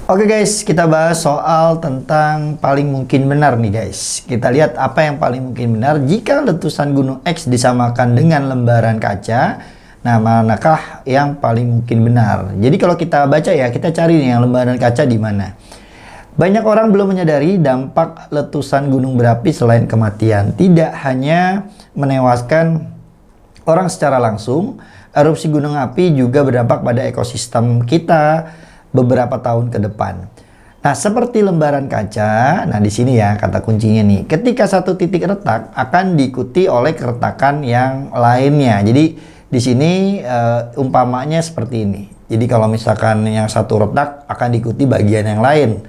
Oke guys, kita bahas soal tentang paling mungkin benar nih guys. Kita lihat apa yang paling mungkin benar jika letusan gunung X disamakan dengan lembaran kaca. Nah, manakah yang paling mungkin benar? Jadi kalau kita baca ya, kita cari nih yang lembaran kaca di mana. Banyak orang belum menyadari dampak letusan gunung berapi selain kematian. Tidak hanya menewaskan orang secara langsung, erupsi gunung api juga berdampak pada ekosistem kita beberapa tahun ke depan. Nah, seperti lembaran kaca, nah di sini ya kata kuncinya nih. Ketika satu titik retak akan diikuti oleh keretakan yang lainnya. Jadi di sini umpamanya seperti ini. Jadi kalau misalkan yang satu retak akan diikuti bagian yang lain.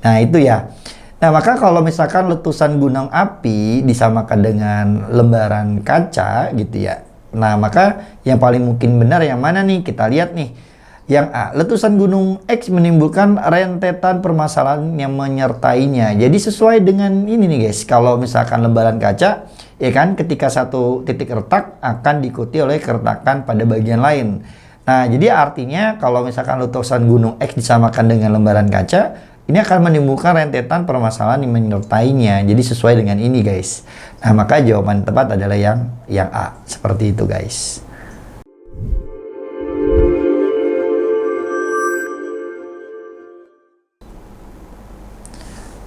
Nah, itu ya. Nah, maka kalau misalkan letusan gunung api disamakan dengan lembaran kaca gitu ya. Nah, maka yang paling mungkin benar yang mana nih? Kita lihat nih. Yang A, letusan gunung X menimbulkan rentetan permasalahan yang menyertainya. Jadi sesuai dengan ini nih guys, kalau misalkan lembaran kaca, ya kan, ketika satu titik retak akan diikuti oleh keretakan pada bagian lain. Nah, jadi artinya kalau misalkan letusan gunung X disamakan dengan lembaran kaca, ini akan menimbulkan rentetan permasalahan yang menyertainya. Jadi sesuai dengan ini guys. Nah, maka jawaban tepat adalah yang A. Seperti itu guys.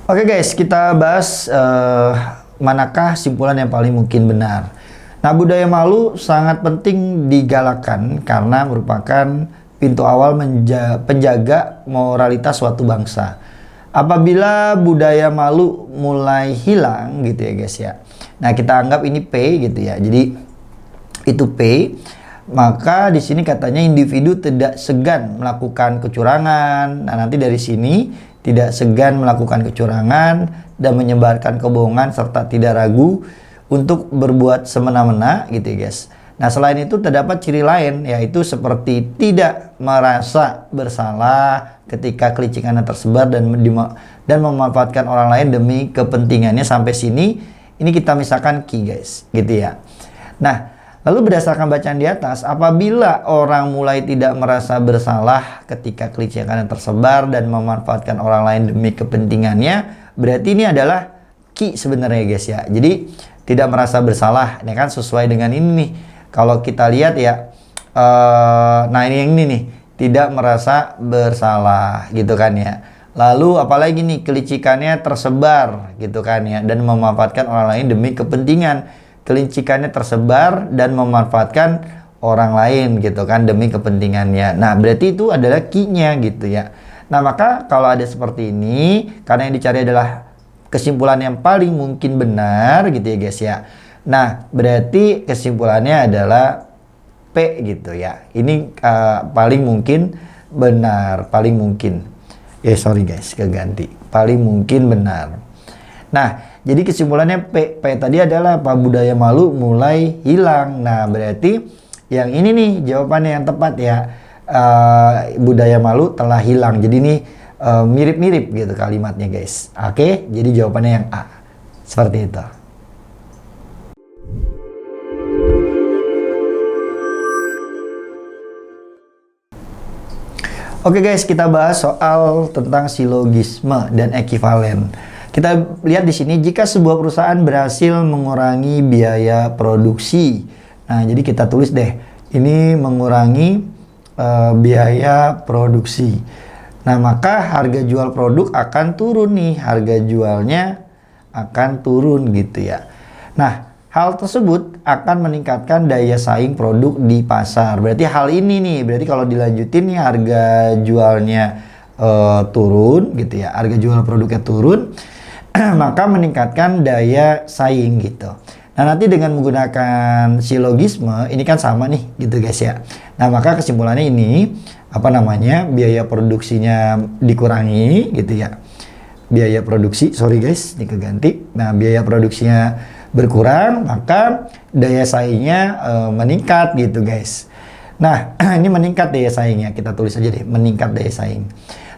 Oke guys, kita bahas manakah simpulan yang paling mungkin benar. Nah, budaya malu sangat penting digalakkan karena merupakan pintu awal penjaga moralitas suatu bangsa. Apabila budaya malu mulai hilang gitu ya guys ya. Nah, kita anggap ini P gitu ya. Jadi itu P, maka di sini katanya individu tidak segan melakukan kecurangan. Nah, nanti dari sini tidak segan melakukan kecurangan dan menyebarkan kebohongan serta tidak ragu untuk berbuat semena-mena gitu ya guys. Nah, selain itu terdapat ciri lain, yaitu seperti tidak merasa bersalah ketika kelicikannya tersebar dan memanfaatkan orang lain demi kepentingannya. Sampai sini ini kita misalkan key guys gitu ya. Nah, lalu berdasarkan bacaan di atas, apabila orang mulai tidak merasa bersalah ketika kelicikannya tersebar dan memanfaatkan orang lain demi kepentingannya, berarti ini adalah ki sebenarnya guys ya. Jadi tidak merasa bersalah, ini kan sesuai dengan ini nih. Kalau kita lihat ya, nah ini yang ini nih, tidak merasa bersalah gitu kan ya. Lalu apalagi nih, kelicikannya tersebar gitu kan ya, dan memanfaatkan orang lain demi kepentingan. Kelicikannya tersebar dan memanfaatkan orang lain gitu kan demi kepentingannya. Nah, berarti itu adalah key-nya gitu ya. Nah, maka kalau ada seperti ini, karena yang dicari adalah kesimpulan yang paling mungkin benar gitu ya guys ya. Nah, berarti kesimpulannya adalah P gitu ya. Ini paling mungkin benar, paling mungkin. Sorry guys, keganti. Paling mungkin benar. Nah, jadi kesimpulannya P tadi adalah apa? Budaya malu mulai hilang. Nah, berarti yang ini nih jawabannya yang tepat ya. Budaya malu telah hilang. Jadi ini mirip-mirip gitu kalimatnya guys. Oke, jadi jawabannya yang A. Seperti itu. Oke guys, kita bahas soal tentang silogisme dan ekivalen. Kita lihat di sini, jika sebuah perusahaan berhasil mengurangi biaya produksi. Nah, jadi kita tulis deh, ini mengurangi biaya produksi. Nah, maka harga jual produk akan turun nih, harga jualnya akan turun gitu ya. Nah, hal tersebut akan meningkatkan daya saing produk di pasar. Berarti hal ini nih, berarti kalau dilanjutin nih harga jualnya turun gitu ya, harga jual produknya turun. Maka meningkatkan daya saing gitu. Nah, nanti dengan menggunakan silogisme ini kan sama nih gitu guys ya. Nah, maka kesimpulannya ini apa namanya, biaya produksinya dikurangi gitu ya. Biaya produksi, sorry guys, ini keganti. Nah, biaya produksinya berkurang, maka daya saingnya meningkat gitu guys. Nah, ini meningkat daya saingnya, kita tulis aja deh, meningkat daya saing.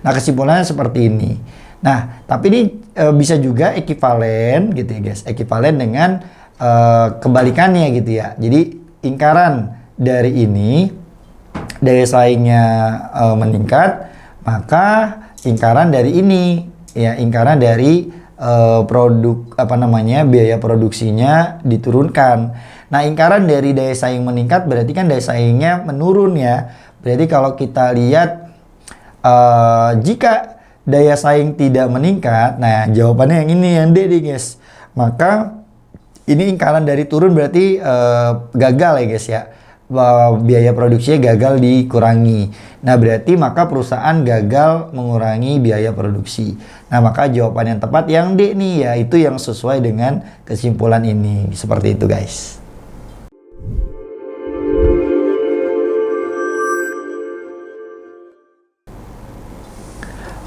Nah, kesimpulannya seperti ini. Nah, tapi ini bisa juga ekivalen gitu ya guys, ekivalen dengan kebalikannya gitu ya. Jadi ingkaran dari ini daya saingnya meningkat, maka ingkaran dari ini, ya ingkaran dari produk biaya produksinya diturunkan. Nah, ingkaran dari daya saing meningkat berarti kan daya saingnya menurun ya. Berarti kalau kita lihat jika daya saing tidak meningkat, nah jawabannya yang ini yang D nih guys. Maka ini ingkaran dari turun berarti gagal ya guys ya. Biaya produksinya gagal dikurangi. Nah, berarti maka perusahaan gagal mengurangi biaya produksi. Nah, maka jawaban yang tepat yang D nih, yaitu yang sesuai dengan kesimpulan ini. Seperti itu guys.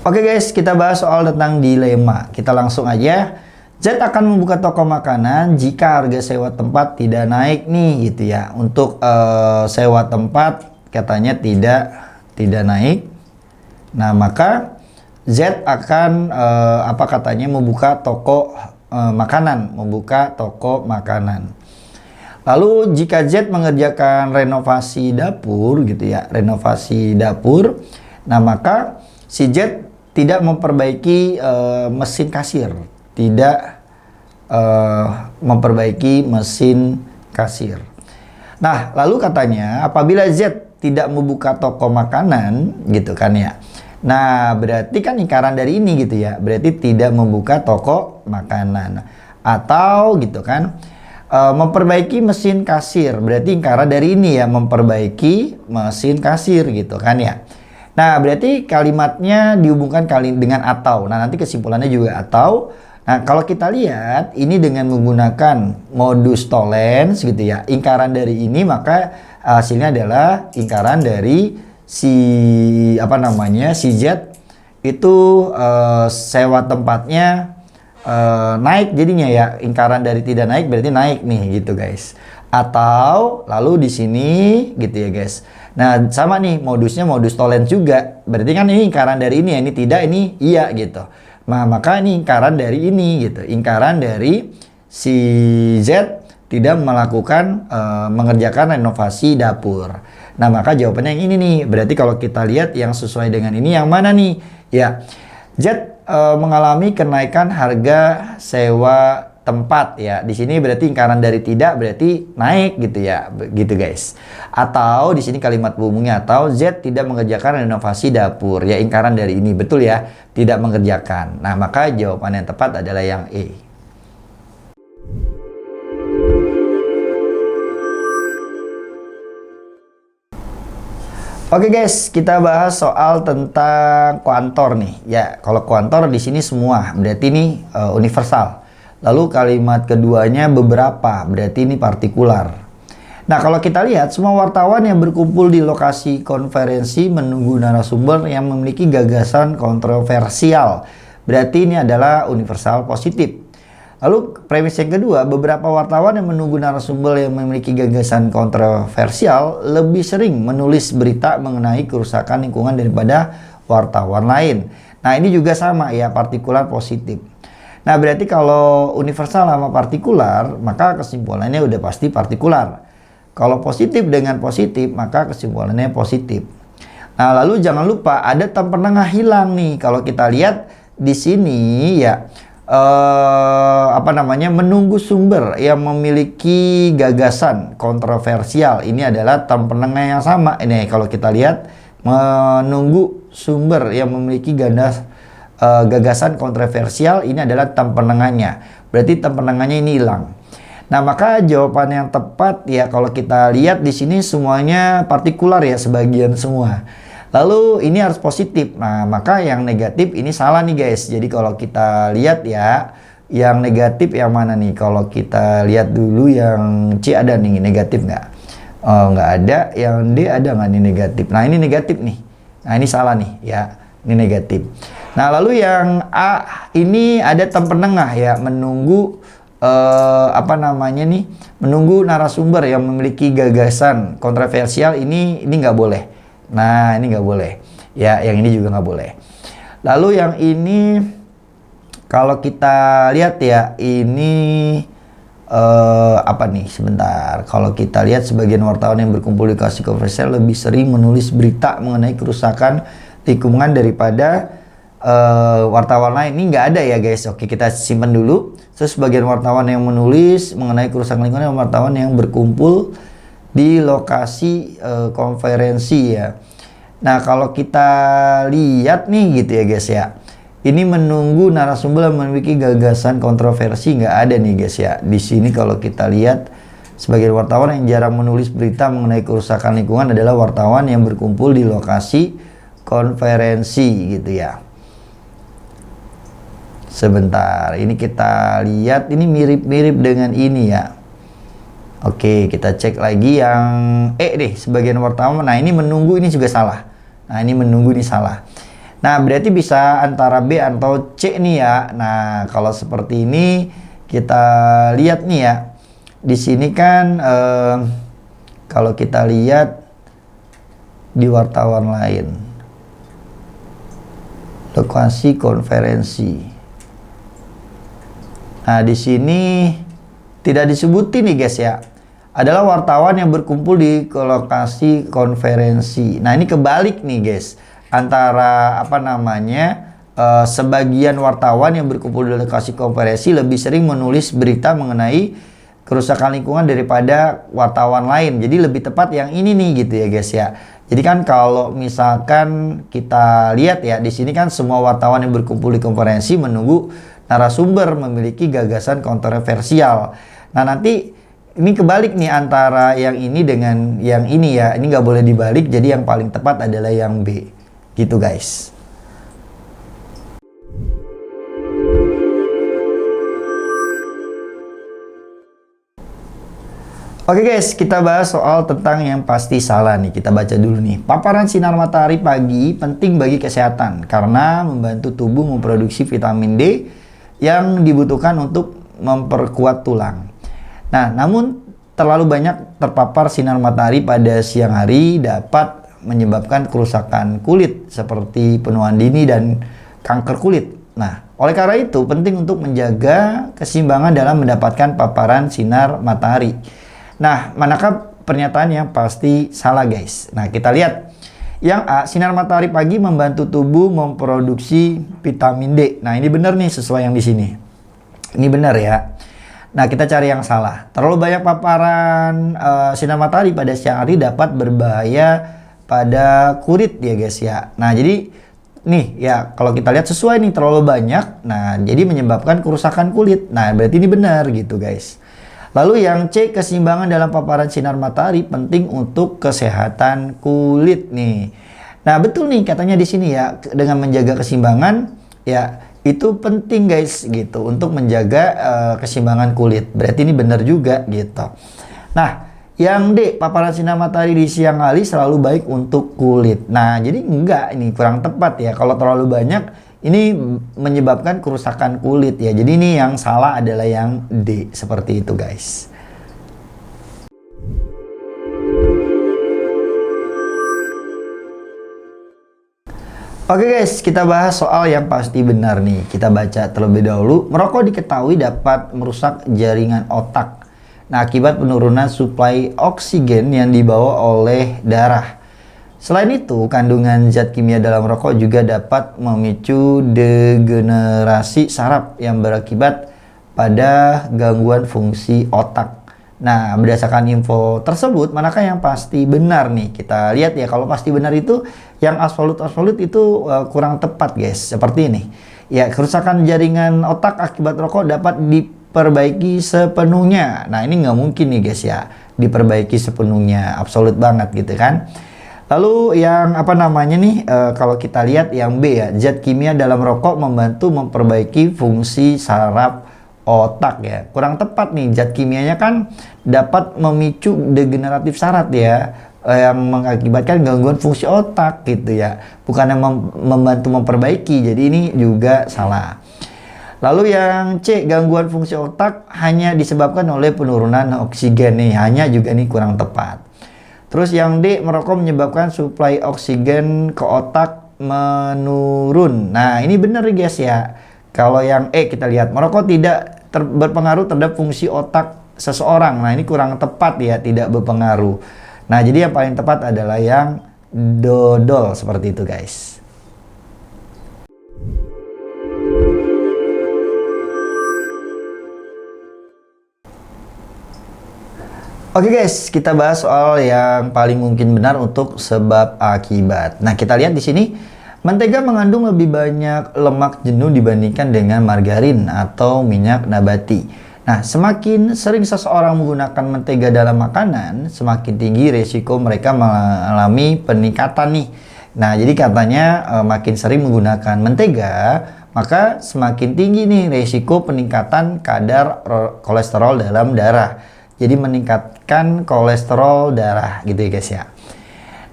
Oke guys, kita bahas soal tentang dilema. Kita langsung aja. Z akan membuka toko makanan jika harga sewa tempat tidak naik nih gitu ya. Untuk sewa tempat katanya tidak naik. Nah, maka Z akan membuka toko makanan, Lalu jika Z mengerjakan renovasi dapur gitu ya, nah maka si Z tidak memperbaiki mesin kasir. Nah, lalu katanya apabila Z tidak membuka toko makanan gitu kan ya. Nah, berarti kan ingkaran dari ini gitu ya. Berarti tidak membuka toko makanan. Atau gitu kan, memperbaiki mesin kasir. Berarti ingkaran dari ini ya, memperbaiki mesin kasir gitu kan ya. Nah, berarti kalimatnya dihubungkan dengan atau. Nah, nanti kesimpulannya juga atau. Nah, kalau kita lihat ini dengan menggunakan modus tollens gitu ya, ingkaran dari ini maka hasilnya adalah ingkaran dari si Z itu sewa tempatnya naik jadinya ya, ingkaran dari tidak naik berarti naik nih gitu guys. Atau lalu di sini gitu ya guys. Nah, sama nih modusnya modus tollens juga. Berarti kan ini ingkaran dari ini ya, ini tidak, ini iya gitu. Nah, maka ini ingkaran dari ini gitu. Ingkaran dari si Z tidak melakukan mengerjakan renovasi dapur. Nah, maka jawabannya yang ini nih. Berarti kalau kita lihat yang sesuai dengan ini yang mana nih? Ya, Z mengalami kenaikan harga sewa tempat ya. Di sini berarti ingkaran dari tidak berarti naik gitu ya. Begitu guys. Atau di sini kalimat hubungnya atau Z tidak mengerjakan renovasi dapur. Ya, ingkaran dari ini betul ya, tidak mengerjakan. Nah, maka jawaban yang tepat adalah yang E. Oke guys, kita bahas soal tentang kuantor nih. Ya, kalau kuantor di sini semua berarti ini universal. Lalu kalimat keduanya beberapa, berarti ini partikular. Nah, kalau kita lihat semua wartawan yang berkumpul di lokasi konferensi menunggu narasumber yang memiliki gagasan kontroversial. Berarti ini adalah universal positif. Lalu premis yang kedua, beberapa wartawan yang menunggu narasumber yang memiliki gagasan kontroversial lebih sering menulis berita mengenai kerusakan lingkungan daripada wartawan lain. Nah, ini juga sama ya, partikular positif. Nah, berarti kalau universal sama partikular, maka kesimpulannya udah pasti partikular. Kalau positif dengan positif, maka kesimpulannya positif. Nah, lalu jangan lupa ada tam penengah hilang nih. Kalau kita lihat di sini ya, menunggu sumber yang memiliki gagasan kontroversial. Ini adalah tam penengah yang sama. Ini kalau kita lihat menunggu sumber yang memiliki gagasan kontroversial, ini adalah tam penengahnya. Berarti tam penengahnya ini hilang. Nah, maka jawaban yang tepat ya kalau kita lihat di sini semuanya partikular ya, sebagian semua. Lalu ini harus positif. Nah, maka yang negatif ini salah nih guys. Jadi kalau kita lihat ya, yang negatif yang mana nih? Kalau kita lihat dulu yang C ada nih, negatif nggak? Oh, nggak ada. Yang D ada nggak nih negatif? Nah, ini negatif nih. Nah, ini salah nih ya. Ini negatif. Nah, lalu yang A ini ada tam penengah ya, menunggu menunggu narasumber yang memiliki gagasan kontroversial, ini nggak boleh. Nah, ini nggak boleh ya, yang ini juga nggak boleh. Lalu yang ini kalau kita lihat ya, ini sebentar. Kalau kita lihat sebagian wartawan yang berkumpul di lokasi kontroversial lebih sering menulis berita mengenai kerusakan lingkungan daripada wartawan lain. Ini nggak ada ya guys. Oke, kita simpan dulu. Terus sebagian wartawan yang menulis mengenai kerusakan lingkungan, wartawan yang berkumpul di lokasi konferensi ya. Nah, kalau kita lihat nih gitu ya guys ya. Ini menunggu narasumber yang memiliki gagasan kontroversi, nggak ada nih guys ya. Di sini kalau kita lihat sebagai wartawan yang jarang menulis berita mengenai kerusakan lingkungan adalah wartawan yang berkumpul di lokasi konferensi gitu ya. Sebentar, ini kita lihat, ini mirip-mirip dengan ini ya. Oke, kita cek lagi yang deh, sebagian wartawan. Nah, ini menunggu, ini juga salah. Nah, ini menunggu, ini salah. Nah, berarti bisa antara B atau C nih ya. Nah, kalau seperti ini kita lihat nih ya. Di sini kan kalau kita lihat di wartawan lain, lokasi konferensi. Nah, di sini tidak disebutin nih guys ya. Adalah wartawan yang berkumpul di lokasi konferensi. Nah, ini kebalik nih guys. Antara sebagian wartawan yang berkumpul di lokasi konferensi lebih sering menulis berita mengenai kerusakan lingkungan daripada wartawan lain. Jadi lebih tepat yang ini nih gitu ya guys ya. Jadi kan kalau misalkan kita lihat ya, di sini kan semua wartawan yang berkumpul di konferensi menunggu narasumber memiliki gagasan kontroversial. Nah, nanti ini kebalik nih antara yang ini dengan yang ini ya. Ini nggak boleh dibalik, jadi yang paling tepat adalah yang B. Gitu guys. Oke guys, kita bahas soal tentang yang pasti salah nih. Kita baca dulu nih. Paparan sinar matahari pagi penting bagi kesehatan karena membantu tubuh memproduksi vitamin D yang dibutuhkan untuk memperkuat tulang. Nah, namun terlalu banyak terpapar sinar matahari pada siang hari dapat menyebabkan kerusakan kulit seperti penuaan dini dan kanker kulit. Nah, oleh karena itu penting untuk menjaga keseimbangan dalam mendapatkan paparan sinar matahari. Nah, manakah pernyataan yang pasti salah guys? Nah, kita lihat. Yang A, sinar matahari pagi membantu tubuh memproduksi vitamin D. Nah, ini benar nih sesuai yang di sini. Ini benar ya. Nah, kita cari yang salah. Terlalu banyak paparan sinar matahari pada siang hari dapat berbahaya pada kulit ya guys ya. Nah, jadi nih ya, kalau kita lihat sesuai nih, terlalu banyak. Nah, jadi menyebabkan kerusakan kulit. Nah, berarti ini benar gitu guys. Lalu yang C, keseimbangan dalam paparan sinar matahari penting untuk kesehatan kulit nih. Nah, betul nih katanya di sini ya, dengan menjaga keseimbangan ya itu penting guys gitu untuk menjaga keseimbangan kulit. Berarti ini benar juga gitu. Nah, yang D, paparan sinar matahari di siang hari selalu baik untuk kulit. Nah, jadi enggak, ini kurang tepat ya. Kalau terlalu banyak, ini menyebabkan kerusakan kulit ya. Jadi ini yang salah adalah yang D, seperti itu guys. Oke guys, kita bahas soal yang pasti benar nih. Kita baca terlebih dahulu. Merokok diketahui dapat merusak jaringan otak. Nah, akibat penurunan suplai oksigen yang dibawa oleh darah. Selain itu, kandungan zat kimia dalam rokok juga dapat memicu degenerasi saraf yang berakibat pada gangguan fungsi otak. Nah, berdasarkan info tersebut, manakah yang pasti benar nih? Kita lihat ya, kalau pasti benar itu yang absolut itu kurang tepat guys. Seperti ini. Ya, kerusakan jaringan otak akibat rokok dapat diperbaiki sepenuhnya. Nah, ini nggak mungkin nih guys ya, diperbaiki sepenuhnya, absolut banget gitu kan. Lalu yang kalau kita lihat yang B ya, zat kimia dalam rokok membantu memperbaiki fungsi saraf otak ya. Kurang tepat nih, zat kimianya kan dapat memicu degeneratif saraf ya, yang mengakibatkan gangguan fungsi otak gitu ya, bukan yang membantu memperbaiki. Jadi ini juga salah. Lalu yang C, gangguan fungsi otak hanya disebabkan oleh penurunan oksigen nih, hanya juga nih kurang tepat. Terus yang D, merokok menyebabkan suplai oksigen ke otak menurun. Nah, ini benar guys ya. Kalau yang E kita lihat, merokok tidak berpengaruh terhadap fungsi otak seseorang. Nah, ini kurang tepat ya, tidak berpengaruh. Nah, jadi yang paling tepat adalah yang dodol, seperti itu guys. Oke guys, kita bahas soal yang paling mungkin benar untuk sebab akibat. Nah, kita lihat di sini, mentega mengandung lebih banyak lemak jenuh dibandingkan dengan margarin atau minyak nabati. Nah, semakin sering seseorang menggunakan mentega dalam makanan, semakin tinggi resiko mereka mengalami peningkatan nih. Nah, jadi katanya makin sering menggunakan mentega, maka semakin tinggi nih resiko peningkatan kadar kolesterol dalam darah. Jadi meningkatkan kolesterol darah gitu ya guys ya.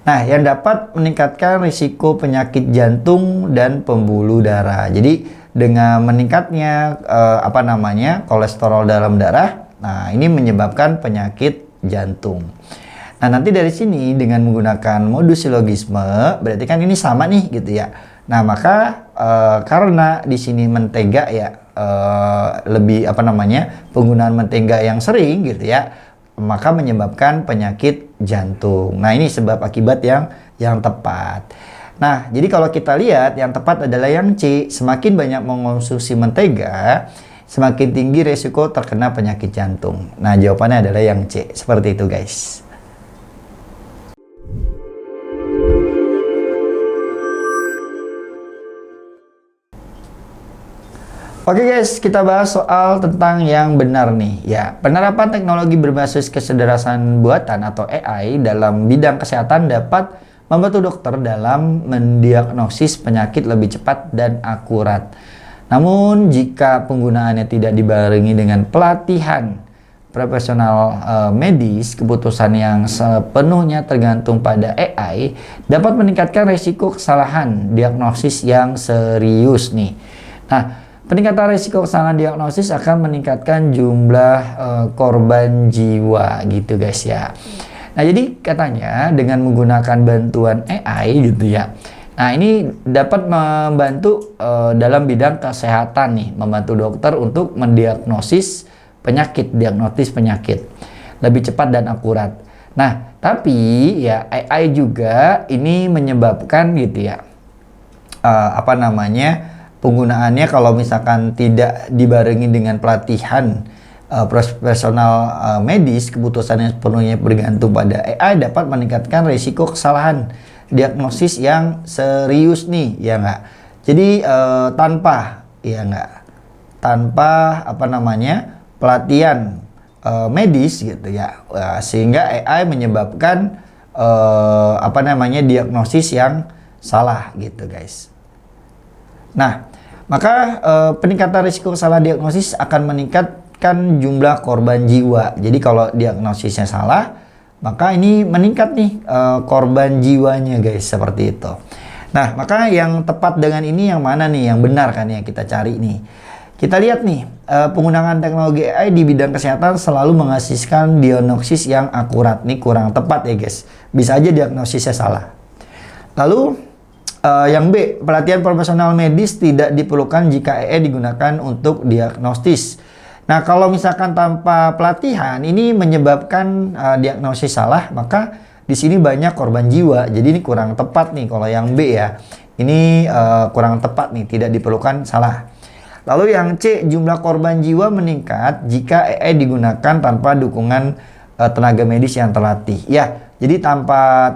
Nah, yang dapat meningkatkan risiko penyakit jantung dan pembuluh darah. Jadi dengan meningkatnya kolesterol dalam darah, nah ini menyebabkan penyakit jantung. Nah, nanti dari sini dengan menggunakan modus silogisme, berarti kan ini sama nih gitu ya. Nah, maka karena di sini mentega ya penggunaan mentega yang sering gitu ya, maka menyebabkan penyakit jantung. Nah, ini sebab akibat yang tepat. Nah, jadi kalau kita lihat yang tepat adalah yang C. Semakin banyak mengonsumsi mentega, semakin tinggi resiko terkena penyakit jantung. Nah, jawabannya adalah yang C. Seperti itu guys. Oke guys, kita bahas soal tentang yang benar nih. Ya, penerapan teknologi berbasis kecerdasan buatan atau AI dalam bidang kesehatan dapat membantu dokter dalam mendiagnosis penyakit lebih cepat dan akurat. Namun, jika penggunaannya tidak dibarengi dengan pelatihan profesional medis, keputusan yang sepenuhnya tergantung pada AI dapat meningkatkan risiko kesalahan diagnosis yang serius nih. Nah, peningkatan risiko kesalahan diagnosis akan meningkatkan jumlah korban jiwa gitu guys ya. Nah, jadi katanya dengan menggunakan bantuan AI gitu ya. Nah, ini dapat membantu dalam bidang kesehatan nih, membantu dokter untuk mendiagnosis penyakit, lebih cepat dan akurat. Nah, tapi ya AI juga ini menyebabkan gitu ya, penggunaannya kalau misalkan tidak dibarengi dengan pelatihan profesional medis, keputusan yang sepenuhnya bergantung pada AI dapat meningkatkan risiko kesalahan diagnosis yang serius nih, ya enggak. Jadi tanpa pelatihan medis gitu ya, sehingga AI menyebabkan diagnosis yang salah gitu guys. Nah, maka peningkatan risiko salah diagnosis akan meningkatkan jumlah korban jiwa. Jadi kalau diagnosisnya salah, maka ini meningkat nih korban jiwanya guys, seperti itu. Nah, maka yang tepat dengan ini yang mana nih, yang benar kan yang kita cari nih. Kita lihat nih, penggunaan teknologi AI di bidang kesehatan selalu menghasilkan diagnosis yang akurat. Nih kurang tepat ya guys, bisa aja diagnosisnya salah. Lalu yang B, pelatihan profesional medis tidak diperlukan jika AI digunakan untuk diagnostis. Nah, kalau misalkan tanpa pelatihan ini menyebabkan diagnosis salah, maka di sini banyak korban jiwa. Jadi ini kurang tepat nih kalau yang B ya. Ini kurang tepat nih, tidak diperlukan, salah. Lalu yang C, jumlah korban jiwa meningkat jika AI digunakan tanpa dukungan tenaga medis yang terlatih. Ya, jadi tanpa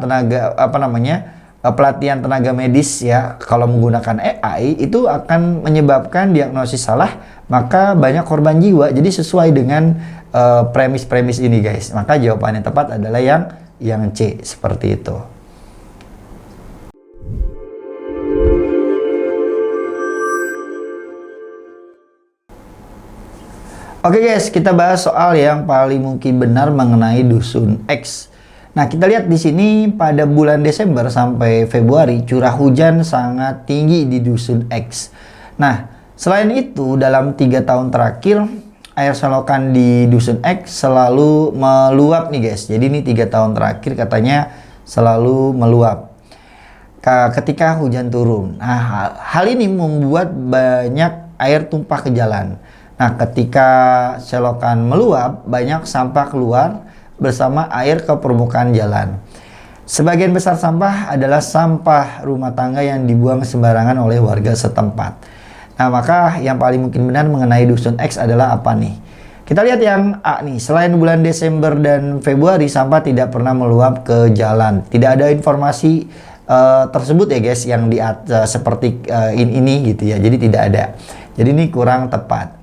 pelatihan tenaga medis ya, kalau menggunakan AI itu akan menyebabkan diagnosis salah, maka banyak korban jiwa. Jadi sesuai dengan premis-premis ini guys, maka jawabannya tepat adalah yang C, seperti itu. Oke guys, kita bahas soal yang paling mungkin benar mengenai dusun X. Nah, kita lihat di sini pada bulan Desember sampai Februari curah hujan sangat tinggi di dusun X. Nah, selain itu dalam 3 tahun terakhir air selokan di dusun X selalu meluap nih guys. Jadi ini 3 tahun terakhir katanya selalu meluap ketika hujan turun. Nah, hal ini membuat banyak air tumpah ke jalan. Nah, ketika selokan meluap, banyak sampah keluar bersama air ke permukaan jalan. Sebagian besar sampah adalah sampah rumah tangga yang dibuang sembarangan oleh warga setempat. Nah, maka yang paling mungkin benar mengenai dusun X adalah apa nih? Kita lihat yang A nih, selain bulan Desember dan Februari, sampah tidak pernah meluap ke jalan. Tidak ada informasi tersebut ya guys, yang seperti ini gitu ya. Jadi tidak ada. Jadi ini kurang tepat.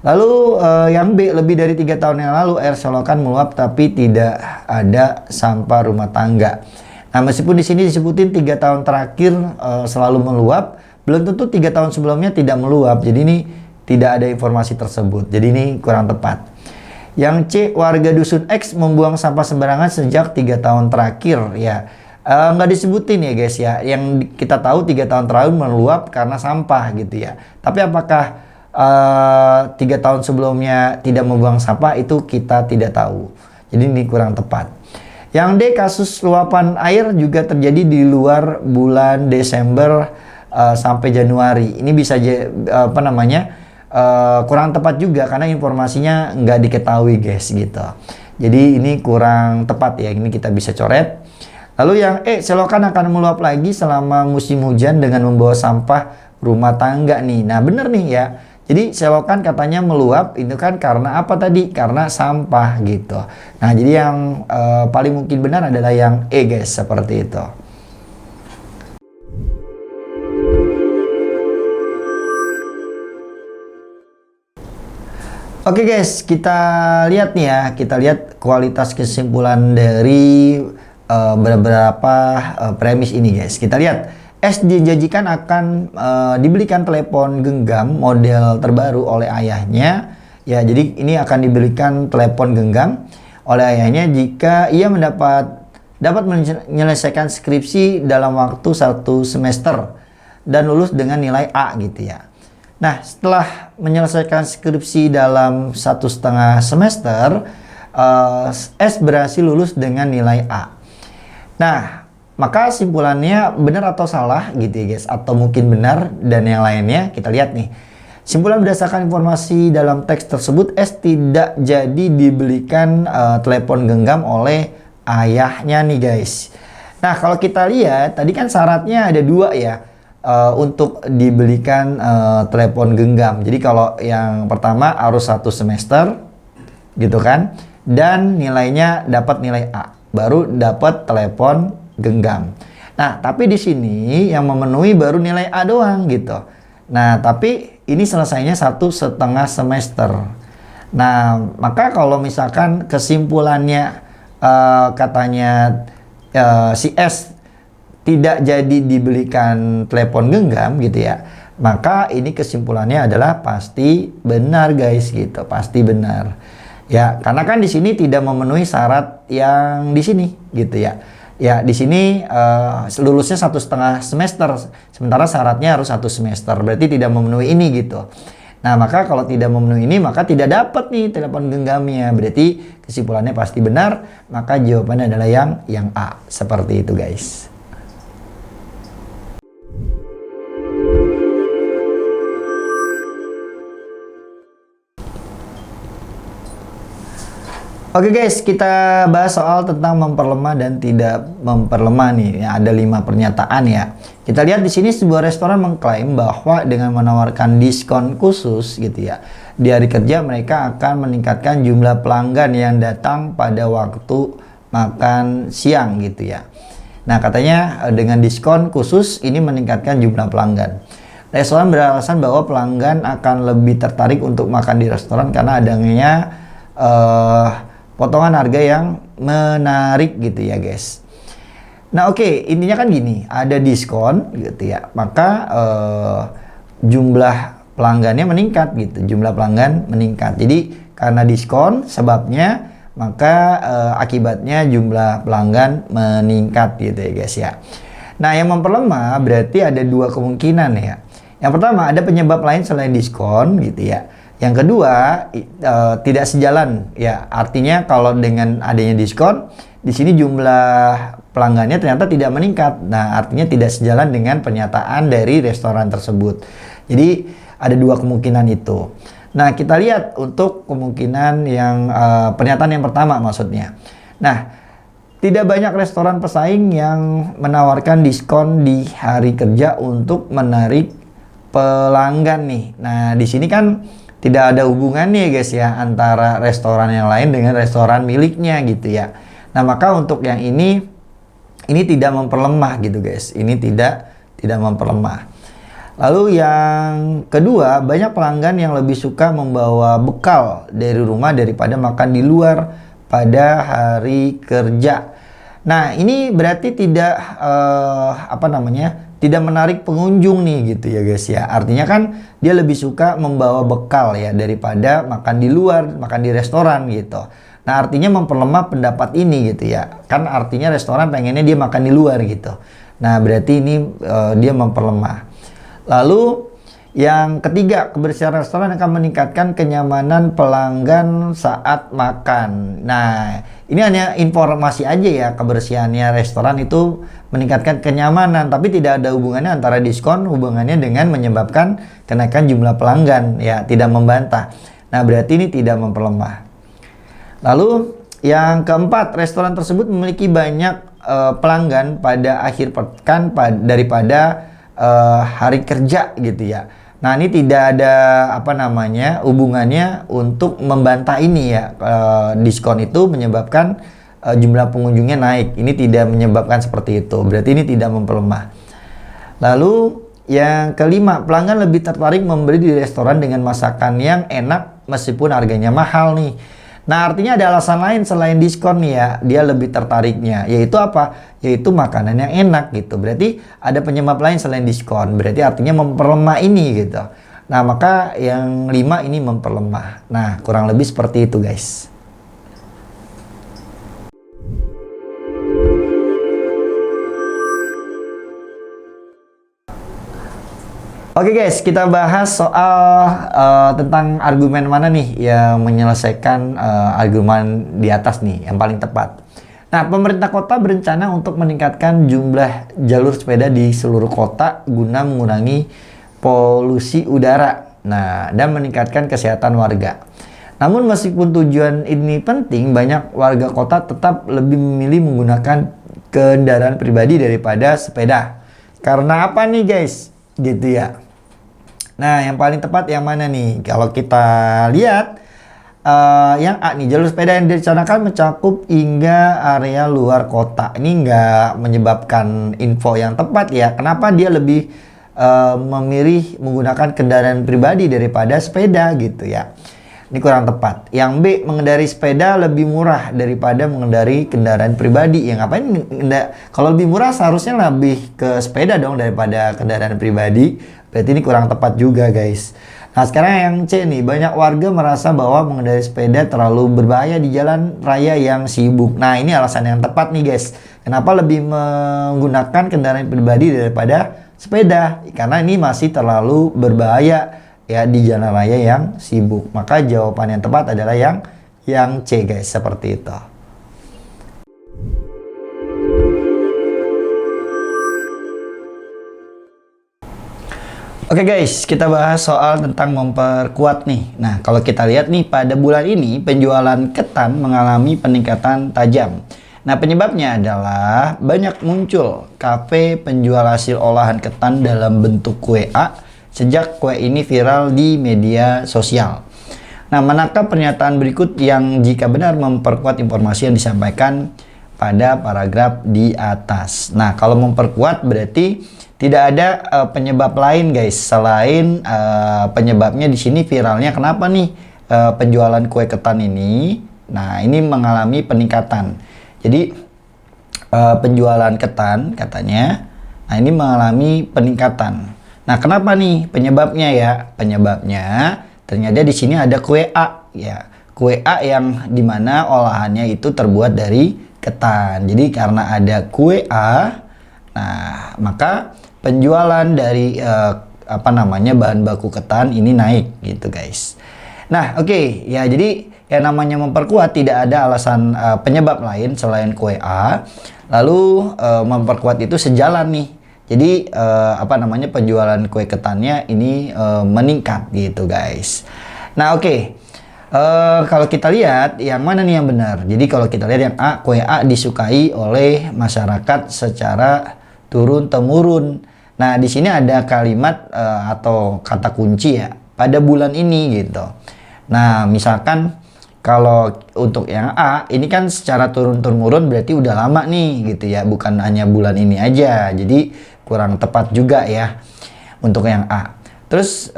Lalu yang B, lebih dari 3 tahun yang lalu air selokan meluap tapi tidak ada sampah rumah tangga. Nah, meskipun di sini disebutin 3 tahun terakhir selalu meluap, belum tentu 3 tahun sebelumnya tidak meluap. Jadi ini tidak ada informasi tersebut. Jadi ini kurang tepat. Yang C, warga dusun X membuang sampah sembarangan sejak 3 tahun terakhir ya. Nggak disebutin ya guys ya. Yang kita tahu 3 tahun terakhir meluap karena sampah gitu ya. Tapi apakah 3 tahun sebelumnya tidak membuang sampah, itu kita tidak tahu. Jadi ini kurang tepat. Yang D, kasus luapan air juga terjadi di luar bulan Desember sampai Januari. Ini bisa kurang tepat juga karena informasinya nggak diketahui guys gitu. Jadi ini kurang tepat ya. Ini kita bisa coret. Lalu yang E, selokan akan meluap lagi selama musim hujan dengan membawa sampah rumah tangga nih. Nah bener nih ya. Jadi selokan katanya meluap itu kan karena apa tadi? Karena sampah gitu. Nah jadi yang paling mungkin benar adalah yang E guys, seperti itu. Oke guys, kita lihat nih ya. Kita lihat kualitas kesimpulan dari beberapa premis ini guys. Kita lihat. S dijanjikan akan dibelikan telepon genggam model terbaru oleh ayahnya. Ya, jadi ini akan dibelikan telepon genggam oleh ayahnya jika ia dapat menyelesaikan skripsi dalam waktu 1 semester dan lulus dengan nilai A gitu ya. Nah, setelah menyelesaikan skripsi dalam 1,5 semester, S berhasil lulus dengan nilai A. Nah, maka simpulannya benar atau salah gitu ya guys, atau mungkin benar dan yang lainnya kita lihat nih. Simpulan berdasarkan informasi dalam teks tersebut, S tidak jadi dibelikan telepon genggam oleh ayahnya nih guys. Nah kalau kita lihat tadi kan syaratnya ada 2 ya untuk dibelikan telepon genggam. Jadi kalau yang pertama harus 1 semester gitu kan, dan nilainya dapat nilai A, baru dapat telepon genggam. Nah, tapi di sini yang memenuhi baru nilai A doang gitu. Nah, tapi ini selesainya 1,5 semester. Nah, maka kalau misalkan kesimpulannya katanya si S tidak jadi dibelikan telepon genggam gitu ya, maka ini kesimpulannya adalah pasti benar guys gitu, pasti benar. Ya, karena kan di sini tidak memenuhi syarat yang di sini gitu ya. Ya di sini lulusnya 1,5 semester, sementara syaratnya harus 1 semester, berarti tidak memenuhi ini gitu. Nah maka kalau tidak memenuhi ini maka tidak dapat nih telepon genggamnya, berarti kesimpulannya pasti benar, maka jawabannya adalah yang A, seperti itu guys. Oke guys, kita bahas soal tentang memperlemah dan tidak memperlemah nih. Ya, ada 5 pernyataan ya. Kita lihat di sini sebuah restoran mengklaim bahwa dengan menawarkan diskon khusus gitu ya, di hari kerja mereka akan meningkatkan jumlah pelanggan yang datang pada waktu makan siang gitu ya. Nah katanya dengan diskon khusus ini meningkatkan jumlah pelanggan. Restoran beralasan bahwa pelanggan akan lebih tertarik untuk makan di restoran karena adanya potongan harga yang menarik gitu ya guys. Nah oke, intinya kan gini, ada diskon gitu ya, maka jumlah pelanggannya meningkat gitu, jumlah pelanggan meningkat. Jadi karena diskon sebabnya, maka akibatnya jumlah pelanggan meningkat gitu ya guys ya. Nah yang memperlemah berarti ada 2 kemungkinan ya. Yang pertama ada penyebab lain selain diskon gitu ya. Yang kedua tidak sejalan ya, artinya kalau dengan adanya diskon di sini jumlah pelanggannya ternyata tidak meningkat. Nah artinya tidak sejalan dengan pernyataan dari restoran tersebut. Jadi ada 2 kemungkinan itu. Nah kita lihat untuk kemungkinan yang pernyataan yang pertama maksudnya. Nah tidak banyak restoran pesaing yang menawarkan diskon di hari kerja untuk menarik pelanggan nih. Nah di sini kan tidak ada hubungannya guys ya antara restoran yang lain dengan restoran miliknya gitu ya. Nah, maka untuk yang ini tidak memperlemah gitu guys. Ini tidak memperlemah. Lalu yang kedua, banyak pelanggan yang lebih suka membawa bekal dari rumah daripada makan di luar pada hari kerja. Nah, ini berarti tidak tidak menarik pengunjung nih gitu ya guys ya. Artinya kan dia lebih suka membawa bekal ya daripada makan di luar, makan di restoran gitu. Nah, artinya memperlemah pendapat ini gitu ya. Kan artinya restoran pengennya dia makan di luar gitu. Nah, berarti ini dia memperlemah. Lalu yang ketiga, kebersihan restoran akan meningkatkan kenyamanan pelanggan saat makan. Nah, ini hanya informasi aja ya, kebersihannya restoran itu meningkatkan kenyamanan, tapi tidak ada hubungannya antara diskon, hubungannya dengan menyebabkan kenaikan jumlah pelanggan, ya tidak membantah. Nah, berarti ini tidak memperlemah. Lalu yang keempat, restoran tersebut memiliki banyak pelanggan pada akhir pekan daripada hari kerja gitu ya. Nah, ini tidak ada hubungannya untuk membantah ini ya. Diskon itu menyebabkan jumlah pengunjungnya naik. Ini tidak menyebabkan seperti itu. Berarti ini tidak memperlemah. Lalu yang kelima, pelanggan lebih tertarik membeli di restoran dengan masakan yang enak meskipun harganya mahal nih. Nah, artinya ada alasan lain selain diskon nih ya, dia lebih tertariknya, yaitu apa? Yaitu makanan yang enak gitu. Berarti ada penyebab lain selain diskon, berarti artinya memperlemah ini gitu. Nah, maka yang 5 ini memperlemah. Nah, kurang lebih seperti itu guys. Oke guys, kita bahas soal tentang argumen mana nih yang menyelesaikan argumen di atas nih, yang paling tepat. Nah, pemerintah kota berencana untuk meningkatkan jumlah jalur sepeda di seluruh kota guna mengurangi polusi udara, nah, dan meningkatkan kesehatan warga. Namun meskipun tujuan ini penting, banyak warga kota tetap lebih memilih menggunakan kendaraan pribadi daripada sepeda. Karena apa nih guys? Gitu ya. Nah, yang paling tepat yang mana nih? Kalau kita lihat yang A nih, jalur sepeda yang direncanakan mencakup hingga area luar kota. Ini nggak menyebabkan info yang tepat ya. Kenapa dia lebih memilih menggunakan kendaraan pribadi daripada sepeda gitu ya. Ini kurang tepat. Yang B, mengendari sepeda lebih murah daripada mengendari kendaraan pribadi. Yang ngapain? Kalau lebih murah seharusnya lebih ke sepeda dong daripada kendaraan pribadi. Berarti ini kurang tepat juga guys. Nah, sekarang yang C nih, banyak warga merasa bahwa mengendari sepeda terlalu berbahaya di jalan raya yang sibuk. Nah, ini alasan yang tepat nih guys. Kenapa lebih menggunakan kendaraan pribadi daripada sepeda? Karena ini masih terlalu berbahaya ya di jalan raya yang sibuk. Maka jawaban yang tepat adalah yang C guys, seperti itu. Oke guys, kita bahas soal tentang memperkuat nih. Nah, kalau kita lihat nih, pada bulan ini penjualan ketan mengalami peningkatan tajam. Nah, penyebabnya adalah banyak muncul kafe penjual hasil olahan ketan dalam bentuk kue A sejak kue ini viral di media sosial. Nah, manakah pernyataan berikut yang jika benar memperkuat informasi yang disampaikan pada paragraf di atas? Nah, kalau memperkuat berarti tidak ada penyebab lain guys selain penyebabnya di sini viralnya. Kenapa nih penjualan kue ketan ini? Nah, ini mengalami peningkatan. Jadi penjualan ketan katanya, nah ini mengalami peningkatan. Nah, kenapa nih penyebabnya ya? Penyebabnya ternyata di sini ada kue A ya. Kue A yang dimana olahannya itu terbuat dari ketan. Jadi karena ada kue A, nah maka penjualan dari bahan baku ketan ini naik gitu guys. Nah, oke ya, jadi yang namanya memperkuat tidak ada alasan penyebab lain selain kue A. Lalu memperkuat itu sejalan nih. Jadi penjualan kue ketannya ini meningkat gitu guys. Nah, oke. Kalau kita lihat yang mana nih yang benar? Jadi kalau kita lihat yang A, kue A disukai oleh masyarakat secara turun temurun. Nah, di sini ada kalimat atau kata kunci ya. pada bulan ini gitu. Nah, misalkan kalau untuk yang A, ini kan secara turun-temurun berarti udah lama nih gitu ya, bukan hanya bulan ini aja. Jadi kurang tepat juga ya untuk yang A. Terus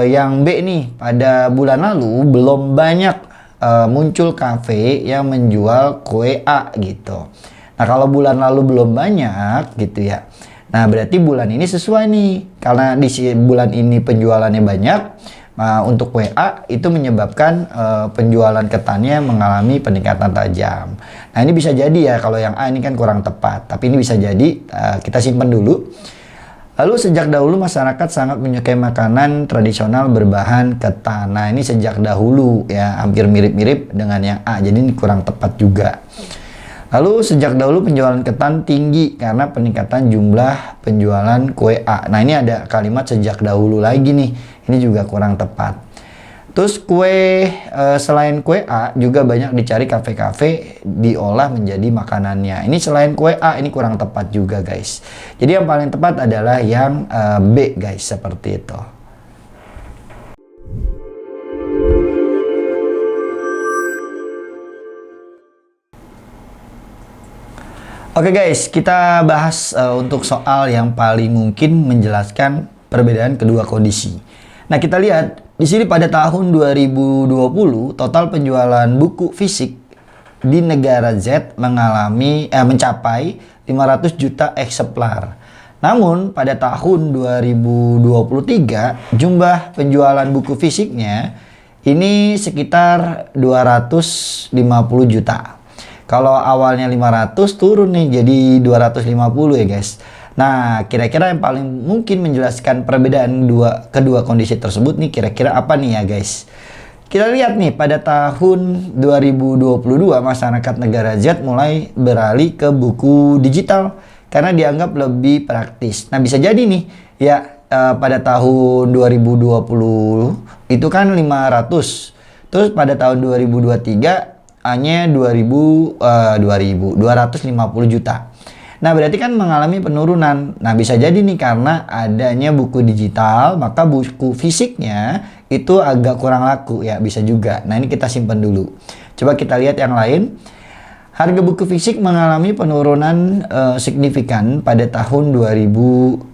yang B nih, pada bulan lalu belum banyak muncul kafe yang menjual kue A gitu. Nah, kalau bulan lalu belum banyak gitu ya. Nah, berarti bulan ini sesuai nih. Karena di bulan ini penjualannya banyak. Untuk WA itu menyebabkan penjualan ketannya mengalami peningkatan tajam. Nah, ini bisa jadi ya, kalau yang A ini kan kurang tepat, tapi ini bisa jadi kita simpan dulu. Lalu sejak dahulu masyarakat sangat menyukai makanan tradisional berbahan ketan. Nah, ini sejak dahulu ya, hampir mirip-mirip dengan yang A, jadi ini kurang tepat juga. Lalu sejak dahulu penjualan ketan tinggi karena peningkatan jumlah penjualan kue A. Nah, ini ada kalimat sejak dahulu lagi nih. Ini juga kurang tepat. Terus kue selain kue A juga banyak dicari kafe-kafe diolah menjadi makanannya. Ini selain kue A ini kurang tepat juga guys. Jadi yang paling tepat adalah yang B guys, seperti itu. Oke guys, kita bahas untuk soal yang paling mungkin menjelaskan perbedaan kedua kondisi. Nah, kita lihat di sini pada tahun 2020 total penjualan buku fisik di negara Z mencapai 500 juta eksemplar. Namun pada tahun 2023 jumlah penjualan buku fisiknya ini sekitar 250 juta. Kalau awalnya 500 turun nih jadi 250 ya guys. Nah, kira-kira yang paling mungkin menjelaskan perbedaan kedua kondisi tersebut nih kira-kira apa nih ya guys? Kita lihat nih pada tahun 2022 masyarakat negara Z mulai beralih ke buku digital karena dianggap lebih praktis. Nah, bisa jadi nih ya pada tahun 2020 itu kan 500. Terus pada tahun 2023 hanya 250 juta. Nah, berarti kan mengalami penurunan. Nah, bisa jadi nih karena adanya buku digital, maka buku fisiknya itu agak kurang laku ya, bisa juga. Nah, ini kita simpan dulu. Coba kita lihat yang lain. Harga buku fisik mengalami penurunan signifikan pada tahun 2022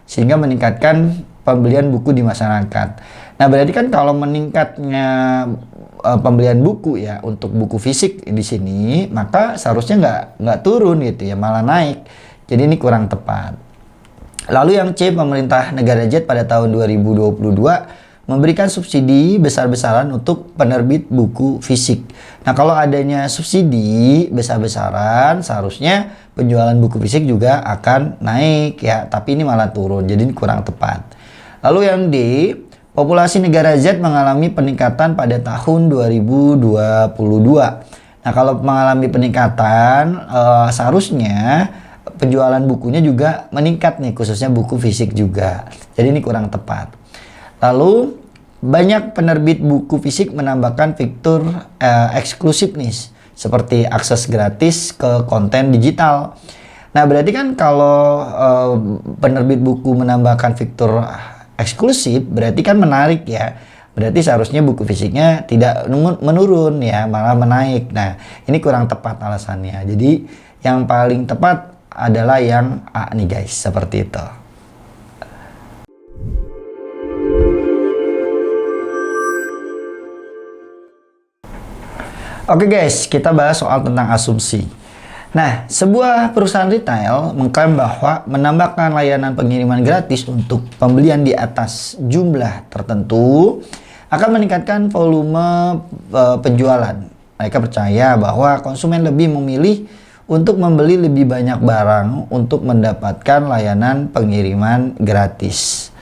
sehingga meningkatkan pembelian buku di masyarakat. Nah, berarti kan kalau meningkatnya pembelian buku ya untuk buku fisik di sini, maka seharusnya nggak turun gitu ya, malah naik. Jadi ini kurang tepat. Lalu yang C, pemerintah negara Z pada tahun 2022 memberikan subsidi besar-besaran untuk penerbit buku fisik. Nah, kalau adanya subsidi besar-besaran, seharusnya penjualan buku fisik juga akan naik ya, tapi ini malah turun. Jadi ini kurang tepat. Lalu yang D, populasi negara Z mengalami peningkatan pada tahun 2022. Nah, kalau mengalami peningkatan, seharusnya penjualan bukunya juga meningkat nih, khususnya buku fisik juga. Jadi ini kurang tepat. Lalu, banyak penerbit buku fisik menambahkan fitur eksklusif nih, seperti akses gratis ke konten digital. Nah, berarti kan kalau penerbit buku menambahkan fitur eksklusif berarti kan menarik ya. Berarti seharusnya buku fisiknya tidak menurun ya, malah menaik. Nah, ini kurang tepat alasannya. Jadi yang paling tepat adalah yang A nih guys, seperti itu. Oke guys, kita bahas soal tentang asumsi. Nah, sebuah perusahaan retail mengklaim bahwa menambahkan layanan pengiriman gratis untuk pembelian di atas jumlah tertentu akan meningkatkan volume penjualan. Mereka percaya bahwa konsumen lebih memilih untuk membeli lebih banyak barang untuk mendapatkan layanan pengiriman gratis.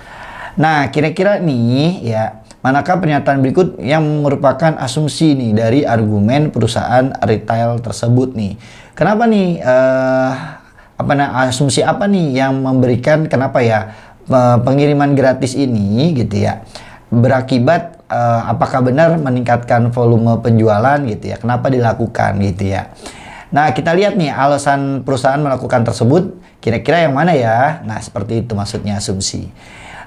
Nah, kira-kira nih ya, manakah pernyataan berikut yang merupakan asumsi nih dari argumen perusahaan retail tersebut nih? Kenapa nih, asumsi apa nih yang memberikan kenapa ya pengiriman gratis ini gitu ya berakibat apakah benar meningkatkan volume penjualan gitu ya, kenapa dilakukan gitu ya. Nah, kita lihat nih alasan perusahaan melakukan tersebut kira-kira yang mana ya. Nah, seperti itu maksudnya asumsi.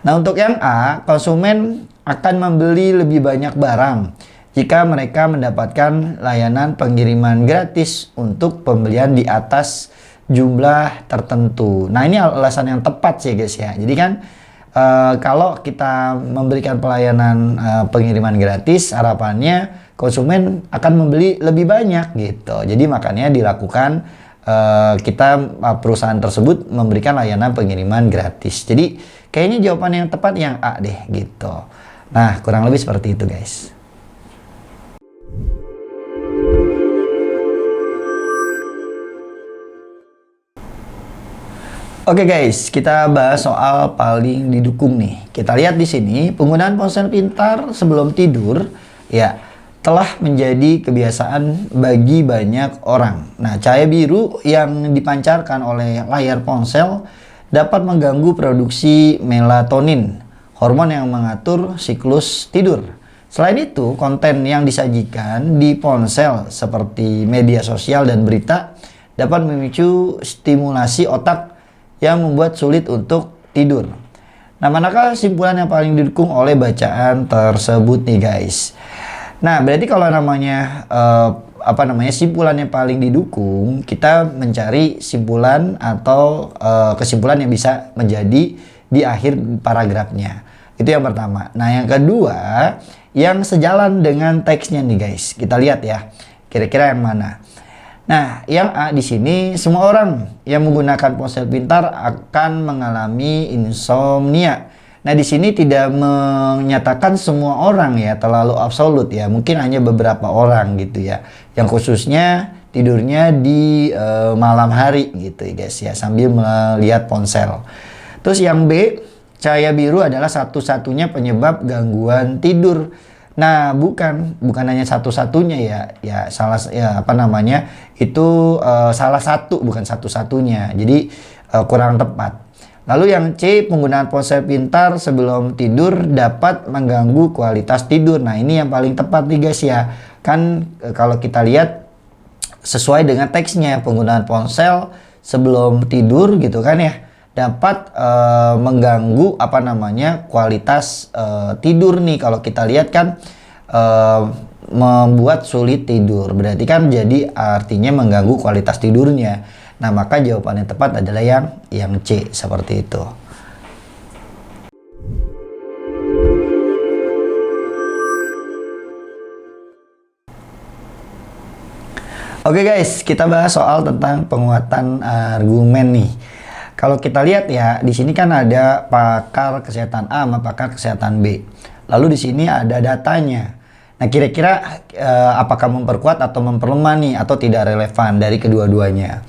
Nah, untuk yang A, konsumen akan membeli lebih banyak barang jika mereka mendapatkan layanan pengiriman gratis untuk pembelian di atas jumlah tertentu. Nah, ini alasan yang tepat sih guys ya. Jadi kan kalau kita memberikan pelayanan pengiriman gratis, harapannya konsumen akan membeli lebih banyak gitu. Jadi makanya dilakukan perusahaan tersebut memberikan layanan pengiriman gratis. Jadi kayaknya jawaban yang tepat yang A deh gitu. Nah, kurang lebih seperti itu guys. Oke guys, kita bahas soal paling didukung nih. Kita lihat di sini penggunaan ponsel pintar sebelum tidur ya telah menjadi kebiasaan bagi banyak orang. Nah, cahaya biru yang dipancarkan oleh layar ponsel dapat mengganggu produksi melatonin, hormon yang mengatur siklus tidur. Selain itu, konten yang disajikan di ponsel seperti media sosial dan berita dapat memicu stimulasi otak yang membuat sulit untuk tidur. Nah, manakah kesimpulan yang paling didukung oleh bacaan tersebut nih guys? Nah, berarti kalau namanya simpulan yang paling didukung, kita mencari simpulan atau kesimpulan yang bisa menjadi di akhir paragrafnya. Itu yang pertama. Nah, yang kedua, yang sejalan dengan teksnya nih guys. Kita lihat ya, kira-kira yang mana. Nah, yang A di sini, semua orang yang menggunakan ponsel pintar akan mengalami insomnia. Nah, di sini tidak menyatakan semua orang ya, terlalu absolut ya. Mungkin hanya beberapa orang gitu ya, yang khususnya tidurnya di malam hari gitu ya guys ya, sambil melihat ponsel. Terus yang B, cahaya biru adalah satu-satunya penyebab gangguan tidur. Nah, bukan hanya satu-satunya ya itu salah satu, bukan satu-satunya. Jadi kurang tepat. Lalu yang C, penggunaan ponsel pintar sebelum tidur dapat mengganggu kualitas tidur. Nah, ini yang paling tepat nih guys ya. Kan kalau kita lihat sesuai dengan teksnya, penggunaan ponsel sebelum tidur gitu kan ya, dapat mengganggu kualitas tidur nih. Kalau kita lihat kan membuat sulit tidur. Berarti kan jadi artinya mengganggu kualitas tidurnya. Nah, maka jawaban yang tepat adalah yang C, seperti itu. Oke guys, kita bahas soal tentang penguatan argumen nih. Kalau kita lihat ya, di sini kan ada pakar kesehatan A sama pakar kesehatan B. Lalu di sini ada datanya. Nah, kira-kira apakah memperkuat atau memperlemah nih, atau tidak relevan dari kedua-duanya.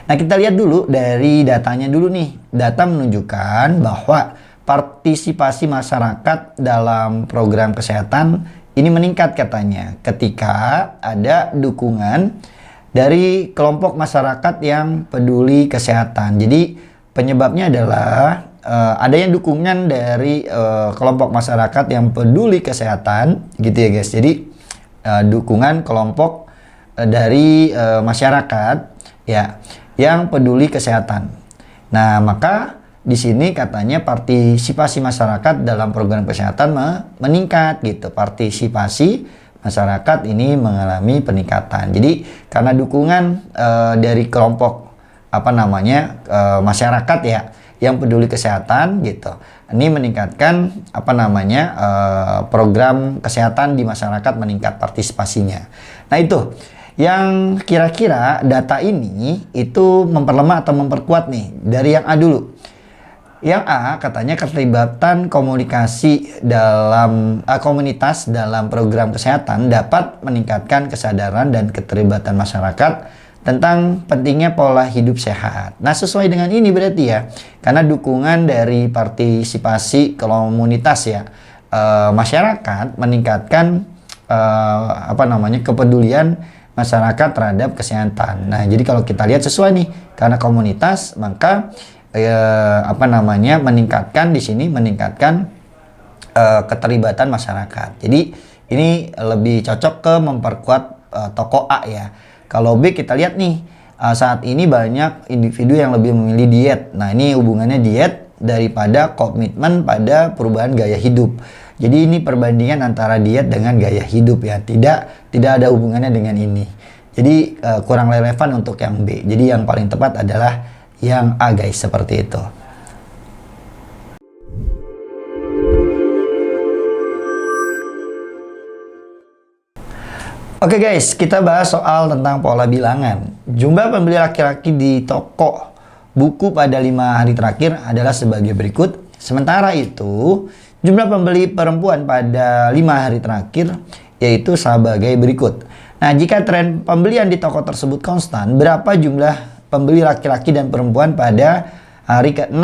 Nah, kita lihat dulu dari datanya dulu nih. Data menunjukkan bahwa partisipasi masyarakat dalam program kesehatan ini meningkat katanya ketika ada dukungan dari kelompok masyarakat yang peduli kesehatan. Jadi penyebabnya adalah adanya dukungan dari kelompok masyarakat yang peduli kesehatan gitu ya guys. Jadi dukungan kelompok dari masyarakat ya yang peduli kesehatan. Nah, maka di sini katanya partisipasi masyarakat dalam program kesehatan meningkat gitu. Partisipasi masyarakat ini mengalami peningkatan. Jadi karena dukungan dari kelompok masyarakat ya yang peduli kesehatan gitu. Ini meningkatkan program kesehatan di masyarakat, meningkat partisipasinya. Nah, itu yang kira-kira data ini itu memperlemah atau memperkuat nih. Dari yang A dulu. Yang A katanya keterlibatan komunikasi dalam komunitas dalam program kesehatan dapat meningkatkan kesadaran dan keterlibatan masyarakat tentang pentingnya pola hidup sehat. Nah, sesuai dengan ini berarti ya, karena dukungan dari partisipasi komunitas ya, masyarakat meningkatkan kepedulian masyarakat terhadap kesehatan. Nah, jadi kalau kita lihat sesuai nih, karena komunitas maka meningkatkan di sini keterlibatan masyarakat. Jadi ini lebih cocok ke memperkuat toko A ya. Kalau B kita lihat nih, saat ini banyak individu yang lebih memilih diet. Nah, ini hubungannya diet daripada komitmen pada perubahan gaya hidup. Jadi ini perbandingan antara diet dengan gaya hidup ya, tidak ada hubungannya dengan ini. Jadi kurang relevan untuk yang B. Jadi yang paling tepat adalah yang A guys, seperti itu. Oke guys, kita bahas soal tentang pola bilangan. Jumlah pembeli laki-laki di toko buku pada 5 hari terakhir adalah sebagai berikut. Sementara itu, jumlah pembeli perempuan pada 5 hari terakhir yaitu sebagai berikut. Nah, jika tren pembelian di toko tersebut konstan, berapa jumlah pembeli laki-laki dan perempuan pada hari ke-6?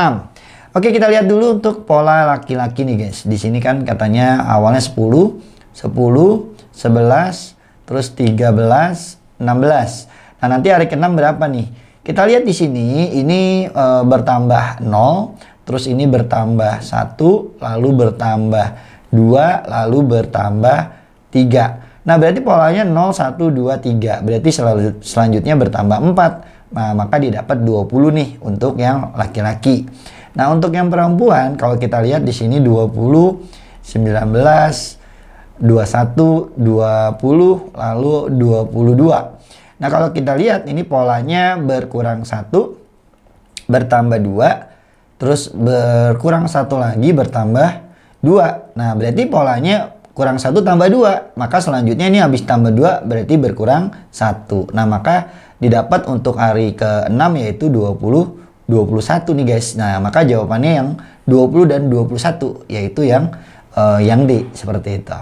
Oke, kita lihat dulu untuk pola laki-laki nih guys. Di sini kan katanya awalnya 10, 11, terus 13, 16. Nah, nanti hari ke-6 berapa nih? Kita lihat di sini, ini bertambah 0, terus ini bertambah 1, lalu bertambah 2, lalu bertambah 3. Nah, berarti polanya 0, 1, 2, 3. Berarti selanjutnya bertambah 4. Nah, maka didapat 20 nih untuk yang laki-laki. Nah, untuk yang perempuan, kalau kita lihat di sini 20, 19, 21, 20, lalu 22. Nah, kalau kita lihat ini polanya berkurang 1, bertambah 2, terus berkurang 1 lagi, bertambah 2. Nah, berarti polanya kurang 1 tambah 2. Maka selanjutnya ini habis tambah 2 berarti berkurang 1. Nah, maka didapat untuk hari ke-6 yaitu 20, 21 nih guys. Nah, maka jawabannya yang 20 dan 21 yaitu yang D, seperti itu.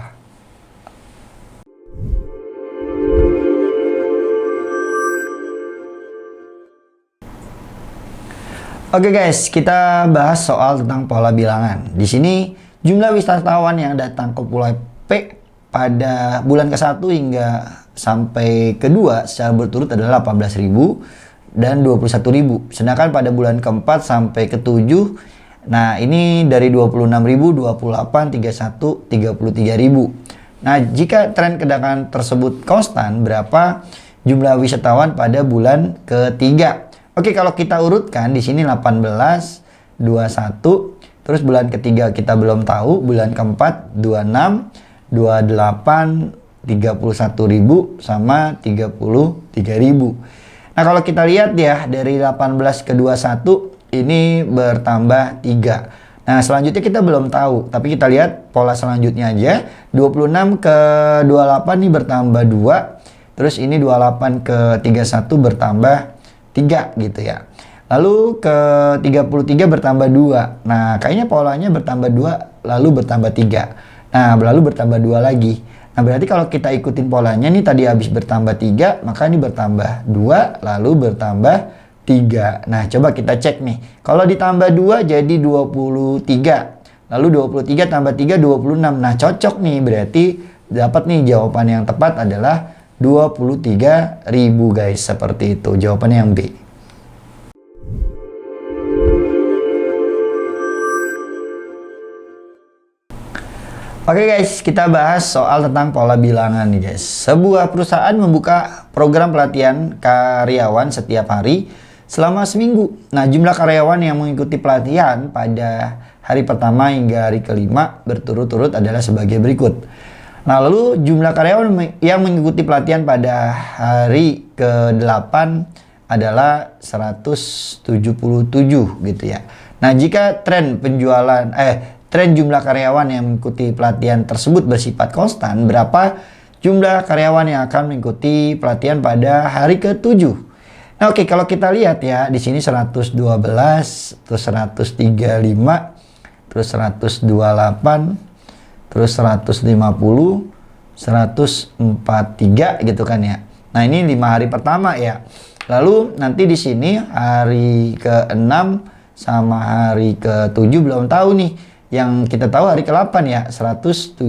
Oke guys, kita bahas soal tentang pola bilangan. Di sini jumlah wisatawan yang datang ke Pulau P pada bulan ke-1 hingga sampai ke-2 secara berturut adalah 18.000 dan 21.000. Sedangkan pada bulan ke-4 sampai ke-7, nah ini dari 26.000, 28, 31, 33.000. Nah, jika tren kedatangan tersebut konstan, berapa jumlah wisatawan pada bulan ke-3? Oke, kalau kita urutkan di sini 18, 21, terus bulan ke-3 kita belum tahu, bulan ke-4 26, 28, 31.000 sama 33.000. Nah, kalau kita lihat ya dari 18 ke 21 ini bertambah 3. Nah, selanjutnya kita belum tahu, tapi kita lihat pola selanjutnya aja. 26 ke 28 ini bertambah 2, terus ini 28 ke 31 bertambah 3 gitu ya. Lalu ke 33 bertambah 2. Nah, kayaknya polanya bertambah 2 lalu bertambah 3. Nah, lalu bertambah 2 lagi. Nah, berarti kalau kita ikutin polanya nih tadi habis bertambah 3, maka ini bertambah 2 lalu bertambah 3. Nah, coba kita cek nih. Kalau ditambah 2 jadi 23. Lalu 23 tambah 3 26. Nah, cocok nih. Berarti dapat nih jawaban yang tepat adalah 23.000 guys, seperti itu. Jawabannya yang B. Oke guys, kita bahas soal tentang pola bilangan nih guys. Sebuah perusahaan membuka program pelatihan karyawan setiap hari selama seminggu. Nah, jumlah karyawan yang mengikuti pelatihan pada hari pertama hingga hari kelima berturut-turut adalah sebagai berikut. Nah, lalu jumlah karyawan yang mengikuti pelatihan pada hari ke-8 adalah 177 gitu ya. Nah, jika tren jumlah karyawan yang mengikuti pelatihan tersebut bersifat konstan, berapa jumlah karyawan yang akan mengikuti pelatihan pada hari ke-7? Nah, oke, kalau kita lihat ya, di sini 112, terus 135, terus 128, terus 150, 143 gitu kan ya. Nah, ini 5 hari pertama ya. Lalu nanti di sini hari ke-6 sama hari ke-7 belum tahu nih. Yang kita tahu hari ke-8 ya, 177.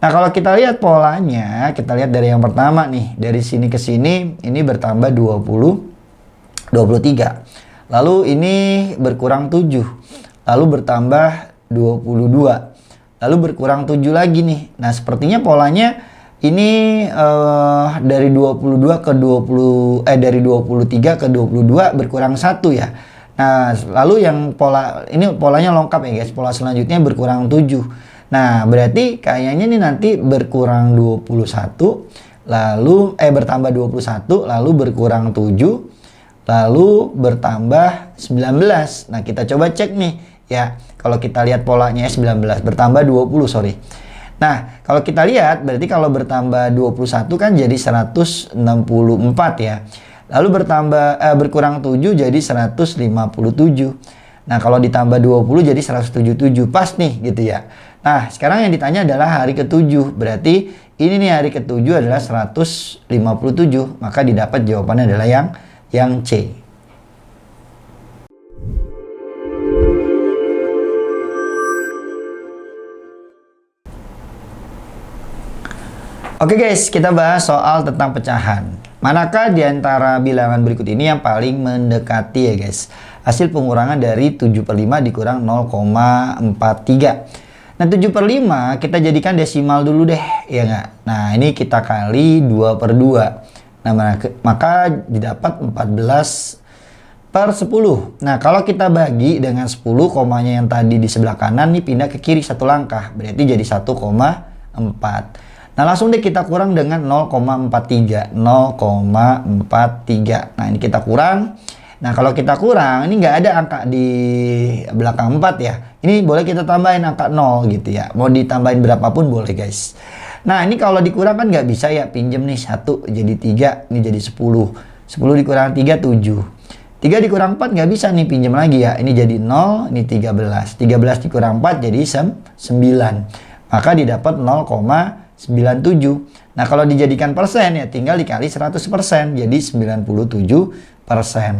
Nah, kalau kita lihat polanya, kita lihat dari yang pertama nih. Dari sini ke sini ini bertambah 20, 23. Lalu ini berkurang 7. Lalu bertambah 22. Lalu berkurang 7 lagi nih. Nah, sepertinya polanya ini dari 22 ke 20 dari 23 ke 22 berkurang 1 ya. Nah, lalu yang polanya lengkap ya guys. Pola selanjutnya berkurang 7. Nah, berarti kayaknya nih nanti berkurang 21, lalu bertambah 21, lalu berkurang 7, lalu bertambah 19. Nah, kita coba cek nih ya. Kalau kita lihat polanya 19 bertambah 20, sorry. Nah, kalau kita lihat berarti kalau bertambah 21 kan jadi 164 ya. Lalu berkurang 7 jadi 157. Nah, kalau ditambah 20 jadi 177. Pas nih gitu ya. Nah, sekarang yang ditanya adalah hari ke-7. Berarti ini nih hari ke-7 adalah 157. Maka didapat jawabannya adalah yang C. Oke guys, kita bahas soal tentang pecahan. Manakah di antara bilangan berikut ini yang paling mendekati ya guys? Hasil pengurangan dari 7/5 dikurang 0,43. Nah, 7/5 kita jadikan desimal dulu deh, ya nggak? Nah, ini kita kali 2/2. Nah, maka didapat 14/10. Nah, kalau kita bagi dengan 10, komanya yang tadi di sebelah kanan nih pindah ke kiri satu langkah. Berarti jadi 1,4. Nah, langsung deh kita kurang dengan 0,43. 0,43. Nah, ini kita kurang. Nah, kalau kita kurang, ini nggak ada angka di belakang 4 ya. Ini boleh kita tambahin angka 0 gitu ya. Mau ditambahin berapapun boleh guys. Nah, ini kalau dikurang kan nggak bisa ya. Pinjem nih 1 jadi 3, ini jadi 10. 10 dikurang 3, 7. 3 dikurang 4 nggak bisa nih, pinjem lagi ya. Ini jadi 0, ini 13. 13 dikurang 4 jadi 9. Maka didapat 0,97. Nah, kalau dijadikan persen ya tinggal dikali 100%, jadi 97%.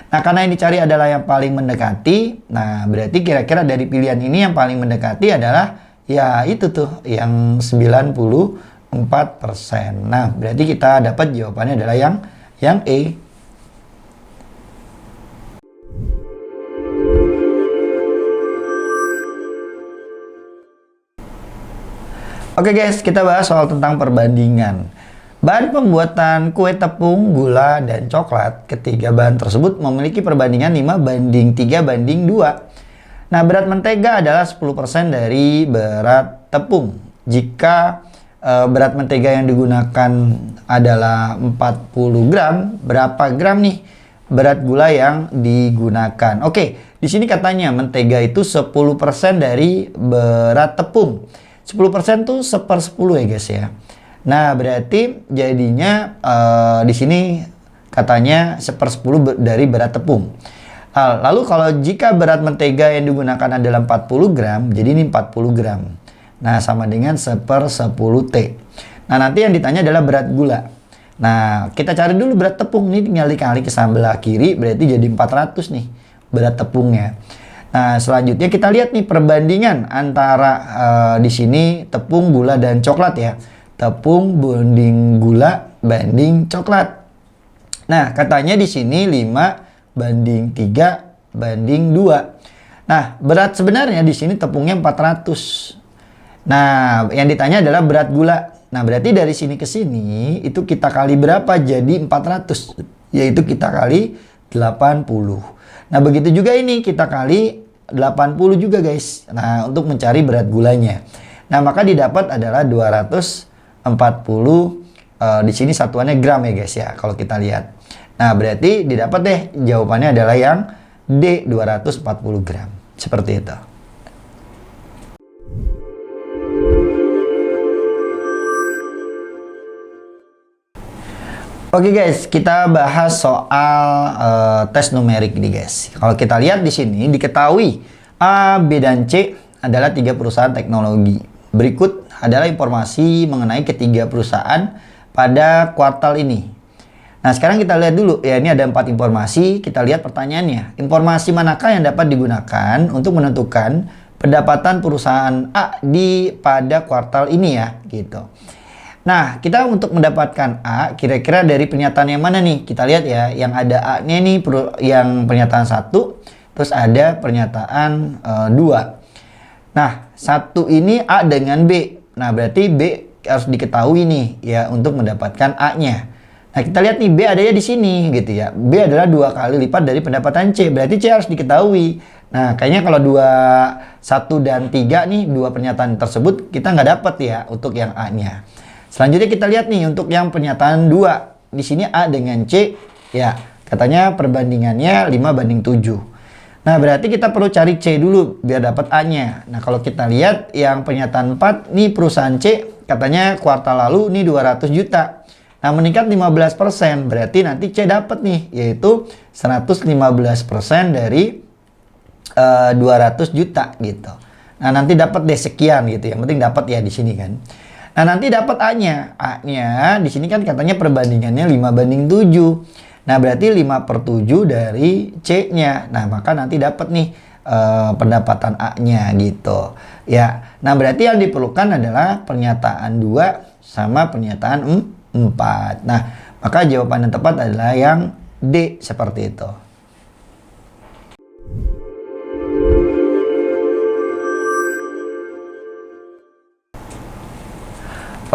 Nah, karena yang dicari adalah yang paling mendekati, nah berarti kira-kira dari pilihan ini yang paling mendekati adalah ya itu tuh yang 94%. Nah, berarti kita dapat jawabannya adalah yang E. Oke guys, kita bahas soal tentang perbandingan. Bahan pembuatan kue tepung, gula, dan coklat, ketiga bahan tersebut memiliki perbandingan 5:3:2. Nah, berat mentega adalah 10% dari berat tepung. Jika berat mentega yang digunakan adalah 40 gram, berapa gram nih berat gula yang digunakan? Oke, di sini katanya mentega itu 10% dari berat tepung. 10% tuh 1/10 ya guys ya. Nah, berarti jadinya di sini katanya 1/10 dari berat tepung. Lalu kalau jika berat mentega yang digunakan adalah 40 gram, jadi ini 40 gram. Nah, sama dengan 1/10 T. Nah, nanti yang ditanya adalah berat gula. Nah, kita cari dulu berat tepung. Ini tinggal dikali ke sebelah kiri, berarti jadi 400 nih berat tepungnya. Nah, selanjutnya kita lihat nih perbandingan antara di sini tepung, gula, dan coklat ya. Tepung banding gula banding coklat. Nah, katanya di sini 5:3:2. Nah, berat sebenarnya di sini tepungnya 400. Nah, yang ditanya adalah berat gula. Nah, berarti dari sini ke sini itu kita kali berapa jadi 400? Yaitu kita kali 80. Nah, begitu juga ini kita kali 80 juga guys. Nah, untuk mencari berat gulanya. Nah, maka didapat adalah 240. Di sini satuannya gram ya guys ya kalau kita lihat. Nah, berarti didapat deh jawabannya adalah yang D, 240 gram. Seperti itu. Oke guys, kita bahas soal tes numerik nih guys. Kalau kita lihat di sini diketahui A, B, dan C adalah 3 perusahaan teknologi. Berikut adalah informasi mengenai ketiga perusahaan pada kuartal ini. Nah, sekarang kita lihat dulu ya, ini ada 4 informasi. Kita lihat pertanyaannya. Informasi manakah yang dapat digunakan untuk menentukan pendapatan perusahaan A pada kuartal ini ya, gitu. Nah, kita untuk mendapatkan A, kira-kira dari pernyataan yang mana nih? Kita lihat ya, yang ada A-nya nih, yang pernyataan 1, terus ada pernyataan 2. Nah, 1 ini A dengan B. Nah, berarti B harus diketahui nih, ya, untuk mendapatkan A-nya. Nah, kita lihat nih B adanya di sini gitu ya. B adalah 2 kali lipat dari pendapatan C. Berarti C harus diketahui. Nah, kayaknya kalau 1 dan 3 nih, dua pernyataan tersebut kita nggak dapat ya untuk yang A-nya. Selanjutnya kita lihat nih untuk yang pernyataan 2. Di sini A dengan C ya, katanya perbandingannya 5:7. Nah, berarti kita perlu cari C dulu biar dapat A-nya. Nah, kalau kita lihat yang pernyataan 4, nih perusahaan C katanya kuartal lalu nih 200 juta. Nah, meningkat 15%, berarti nanti C dapat nih, yaitu 115% dari 200 juta gitu. Nah, nanti dapat deh sekian gitu. Yang penting dapat ya di sini kan. Nah, nanti dapat A-nya. A-nya di sini kan katanya perbandingannya 5:7. Nah, berarti 5/7 dari C-nya. Nah, maka nanti dapat nih pendapatan A-nya gitu. Ya. Nah, berarti yang diperlukan adalah pernyataan 2 sama pernyataan 4. Nah, maka jawaban yang tepat adalah yang D seperti itu.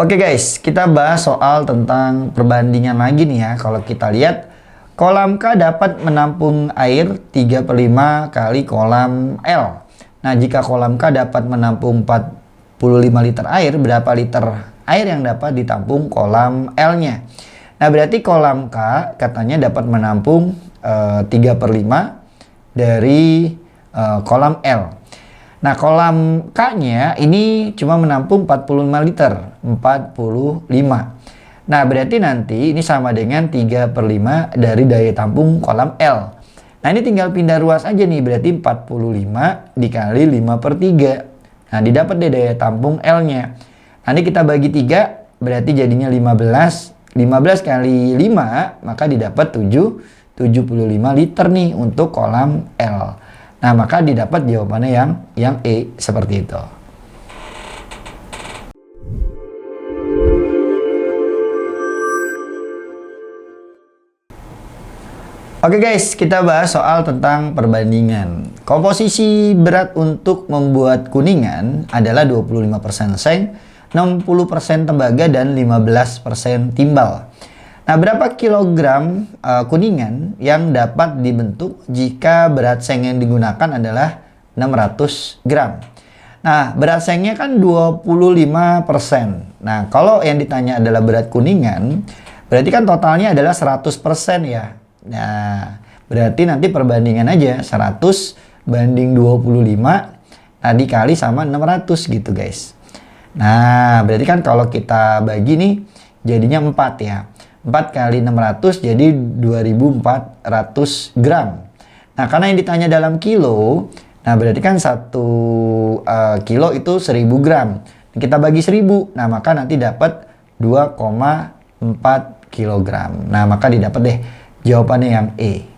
Oke guys, kita bahas soal tentang perbandingan lagi nih ya. Kalau kita lihat, kolam K dapat menampung air 3/5 kali kolam L. Nah, jika kolam K dapat menampung 45 liter air, berapa liter air yang dapat ditampung kolam L-nya? Nah, berarti kolam K katanya dapat menampung 3/5 dari kolam L. Nah, kolam K-nya ini cuma menampung 45 liter. 45. Nah, berarti nanti ini sama dengan 3/5 dari daya tampung kolam L. Nah, ini tinggal pindah ruas aja nih. Berarti 45 dikali 5/3. Nah, didapat deh daya tampung L-nya. Nanti kita bagi 3, berarti jadinya 15. 15 kali 5, maka didapat 75 liter nih untuk kolam L. Nah, maka didapat jawabannya yang E seperti itu. Oke guys, kita bahas soal tentang perbandingan. Komposisi berat untuk membuat kuningan adalah 25% seng, 60% tembaga, dan 15% timbal. Nah, berapa kilogram kuningan yang dapat dibentuk jika berat seng yang digunakan adalah 600 gram? Nah, berat sengnya kan 25%. Nah, kalau yang ditanya adalah berat kuningan, berarti kan totalnya adalah 100% ya. Nah, berarti nanti perbandingan aja 100 banding 25 dikali sama 600 gitu guys. Nah, berarti kan kalau kita bagi nih jadinya 4 ya. 4 kali 600 jadi 2400 gram. Nah, karena yang ditanya dalam kilo, nah berarti kan 1 kilo itu 1000 gram. Kita bagi 1000, nah maka nanti dapat 2,4 kilogram. Nah, maka didapat deh jawabannya yang E.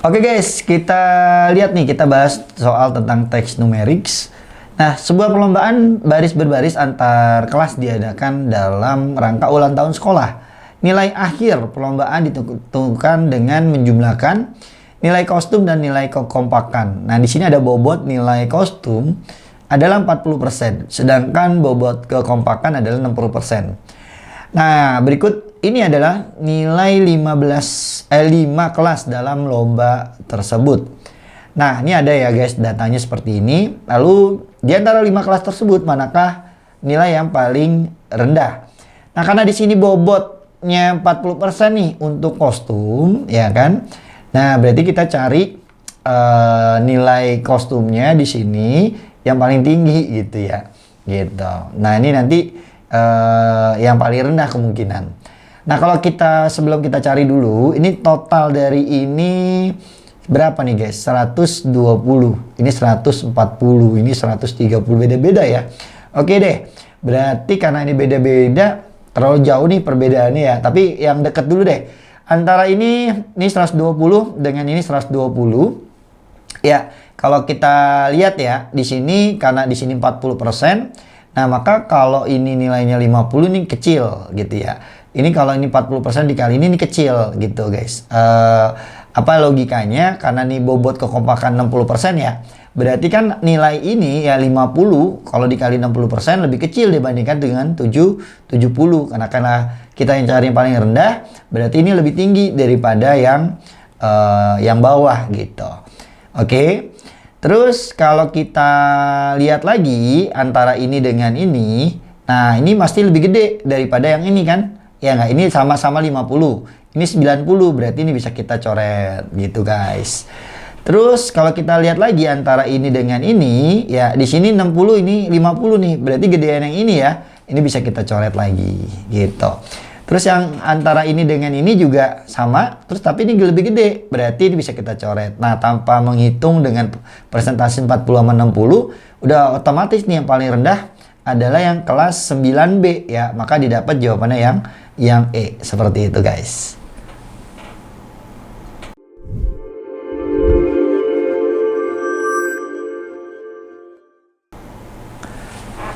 Oke guys, kita lihat nih, kita bahas soal tentang teks numerics. Nah, sebuah perlombaan baris berbaris antar kelas diadakan dalam rangka ulang tahun sekolah. Nilai akhir perlombaan ditentukan dengan menjumlahkan nilai kostum dan nilai kekompakan. Nah, di sini ada bobot nilai kostum adalah 40%, sedangkan bobot kekompakan adalah 60%. Nah, berikut ini adalah nilai 5 kelas dalam lomba tersebut. Nah, ini ada ya guys datanya seperti ini. Lalu di antara 5 kelas tersebut manakah nilai yang paling rendah? Nah, karena di sini bobotnya 40% nih untuk kostum, ya kan? Nah, berarti kita cari nilai kostumnya di sini yang paling tinggi gitu ya. Gitu. Nah, ini nanti yang paling rendah kemungkinan. Nah, kalau kita sebelum kita cari dulu, ini total dari ini berapa nih guys? 120, ini 140, ini 130, beda-beda ya. Oke deh, berarti karena ini beda-beda, terlalu jauh nih perbedaannya ya. Tapi yang deket dulu deh. Antara ini 120 dengan ini 120. Ya, kalau kita lihat ya, di sini karena di sini 40%, nah maka kalau ini nilainya 50 nih kecil gitu ya. Ini kalau ini 40% dikali ini kecil gitu guys. Apa logikanya? Karena nih bobot kekompakan 60% ya. Berarti kan nilai ini ya 50 kalau dikali 60% lebih kecil dibandingkan dengan 70. Karena kita yang cari yang paling rendah, berarti ini lebih tinggi daripada yang bawah gitu. Oke. Terus kalau kita lihat lagi antara ini dengan ini, nah ini pasti lebih gede daripada yang ini kan? Ya nggak, ini sama-sama 50. Ini 90, berarti ini bisa kita coret gitu guys. Terus kalau kita lihat lagi antara ini dengan ini, ya di sini 60, ini 50 nih. Berarti gedean yang ini ya. Ini bisa kita coret lagi gitu. Terus yang antara ini dengan ini juga sama, terus tapi ini lebih gede. Berarti ini bisa kita coret. Nah, tanpa menghitung dengan persentase 40 sama 60, udah otomatis nih yang paling rendah adalah yang kelas 9B ya. Maka didapat jawabannya yang E. Seperti itu guys.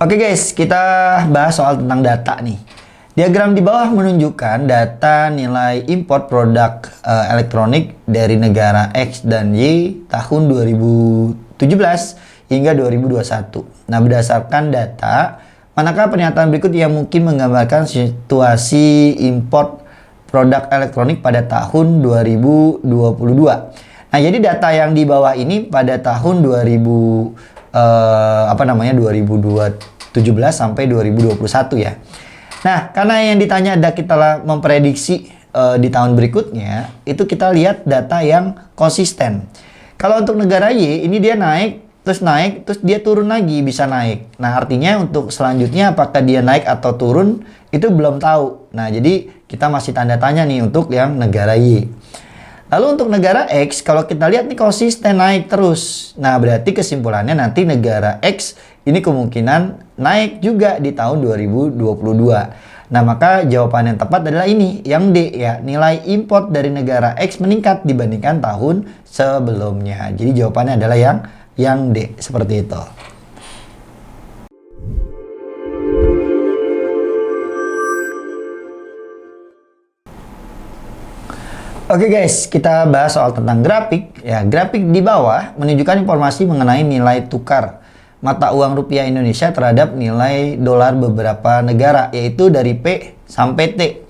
Oke guys, kita bahas soal tentang data nih. Diagram di bawah menunjukkan data nilai import produk elektronik dari negara X dan Y tahun 2017 hingga 2021. Nah, berdasarkan data, manakah pernyataan berikut yang mungkin menggambarkan situasi import produk elektronik pada tahun 2022? Nah, jadi data yang di bawah ini pada tahun 2017 sampai 2021 ya. Nah, karena yang ditanya ada kita memprediksi di tahun berikutnya, itu kita lihat data yang konsisten. Kalau untuk negara Y, ini dia naik, terus dia turun lagi, bisa naik. Nah, artinya untuk selanjutnya apakah dia naik atau turun, itu belum tahu. Nah, jadi kita masih tanda tanya nih untuk yang negara Y. Lalu untuk negara X, kalau kita lihat nih konsisten naik terus. Nah, berarti kesimpulannya nanti negara X ini kemungkinan naik juga di tahun 2022. Nah, maka jawaban yang tepat adalah ini, yang D ya. Nilai import dari negara X meningkat dibandingkan tahun sebelumnya. Jadi jawabannya adalah yang D, seperti itu. Oke guys, kita bahas soal tentang grafik. Ya, grafik di bawah menunjukkan informasi mengenai nilai tukar mata uang rupiah Indonesia terhadap nilai dolar beberapa negara, yaitu dari P sampai T.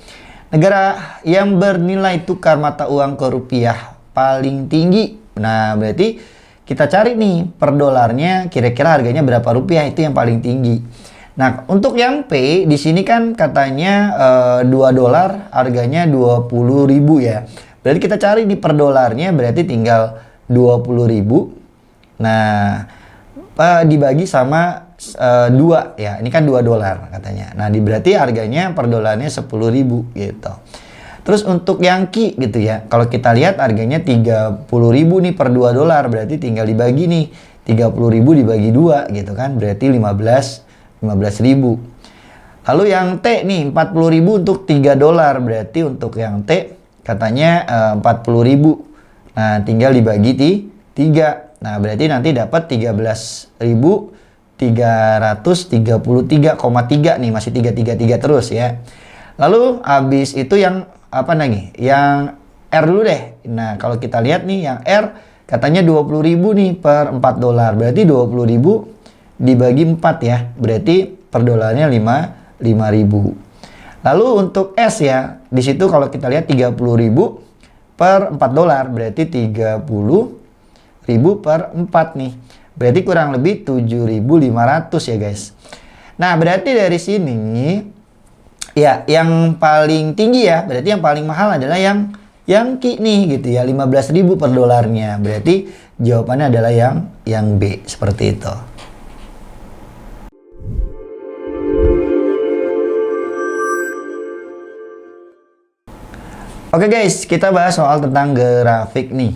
Negara yang bernilai tukar mata uang ke rupiah paling tinggi. Nah, berarti kita cari nih per dolarnya kira-kira harganya berapa rupiah, itu yang paling tinggi. Nah, untuk yang P di sini kan katanya 2 dolar harganya 20.000 ya. Berarti kita cari di per dolarnya, berarti tinggal 20.000. Nah, dibagi sama 2 ya. Ini kan 2 dolar katanya. Nah, berarti harganya per dolarnya 10.000 gitu. Terus untuk yang Q gitu ya. Kalau kita lihat harganya 30.000 nih per 2 dolar, berarti tinggal dibagi nih. 30.000 dibagi 2 gitu kan. Berarti 15.000. Lalu yang T nih 40.000 untuk 3 dolar. Berarti untuk yang T katanya 40.000. Nah, tinggal dibagi 3. Nah, berarti nanti dapat 13.333,3 nih, masih 333 terus ya. Lalu habis itu yang apa lagi? Yang R dulu deh. Nah, kalau kita lihat nih yang R katanya 20.000 nih per 4 dolar. Berarti 20.000 dibagi 4 ya. Berarti per dolarnya 5.000. Lalu untuk S ya, di situ kalau kita lihat 30.000 per 4 dolar, berarti 30.000 per 4 nih. Berarti kurang lebih 7.500 ya guys. Nah, berarti dari sini ya yang paling tinggi ya, berarti yang paling mahal adalah yang Q nih gitu ya, 15.000 per dolarnya. Berarti jawabannya adalah yang B, seperti itu. Oke guys, kita bahas soal tentang grafik nih.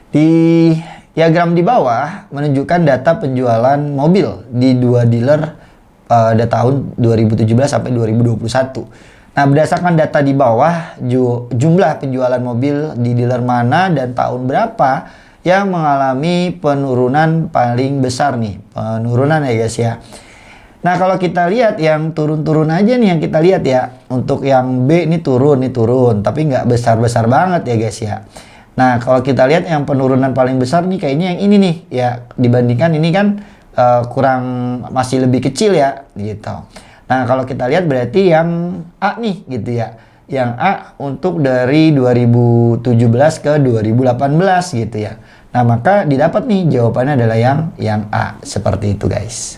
Di diagram di bawah menunjukkan data penjualan mobil di 2 dealer pada tahun 2017 sampai 2021. Nah, berdasarkan data di bawah, jumlah penjualan mobil di dealer mana dan tahun berapa yang mengalami penurunan paling besar nih. Penurunan ya guys ya. Nah, kalau kita lihat yang turun-turun aja nih yang kita lihat ya. Untuk yang B ini turun, tapi nggak besar-besar banget ya guys ya. Nah, kalau kita lihat yang penurunan paling besar nih kayaknya yang ini nih ya, dibandingkan ini kan kurang, masih lebih kecil ya gitu. Nah, kalau kita lihat berarti yang A nih gitu ya. Yang A untuk dari 2017 ke 2018 gitu ya. Nah, maka didapat nih jawabannya adalah yang A, seperti itu guys.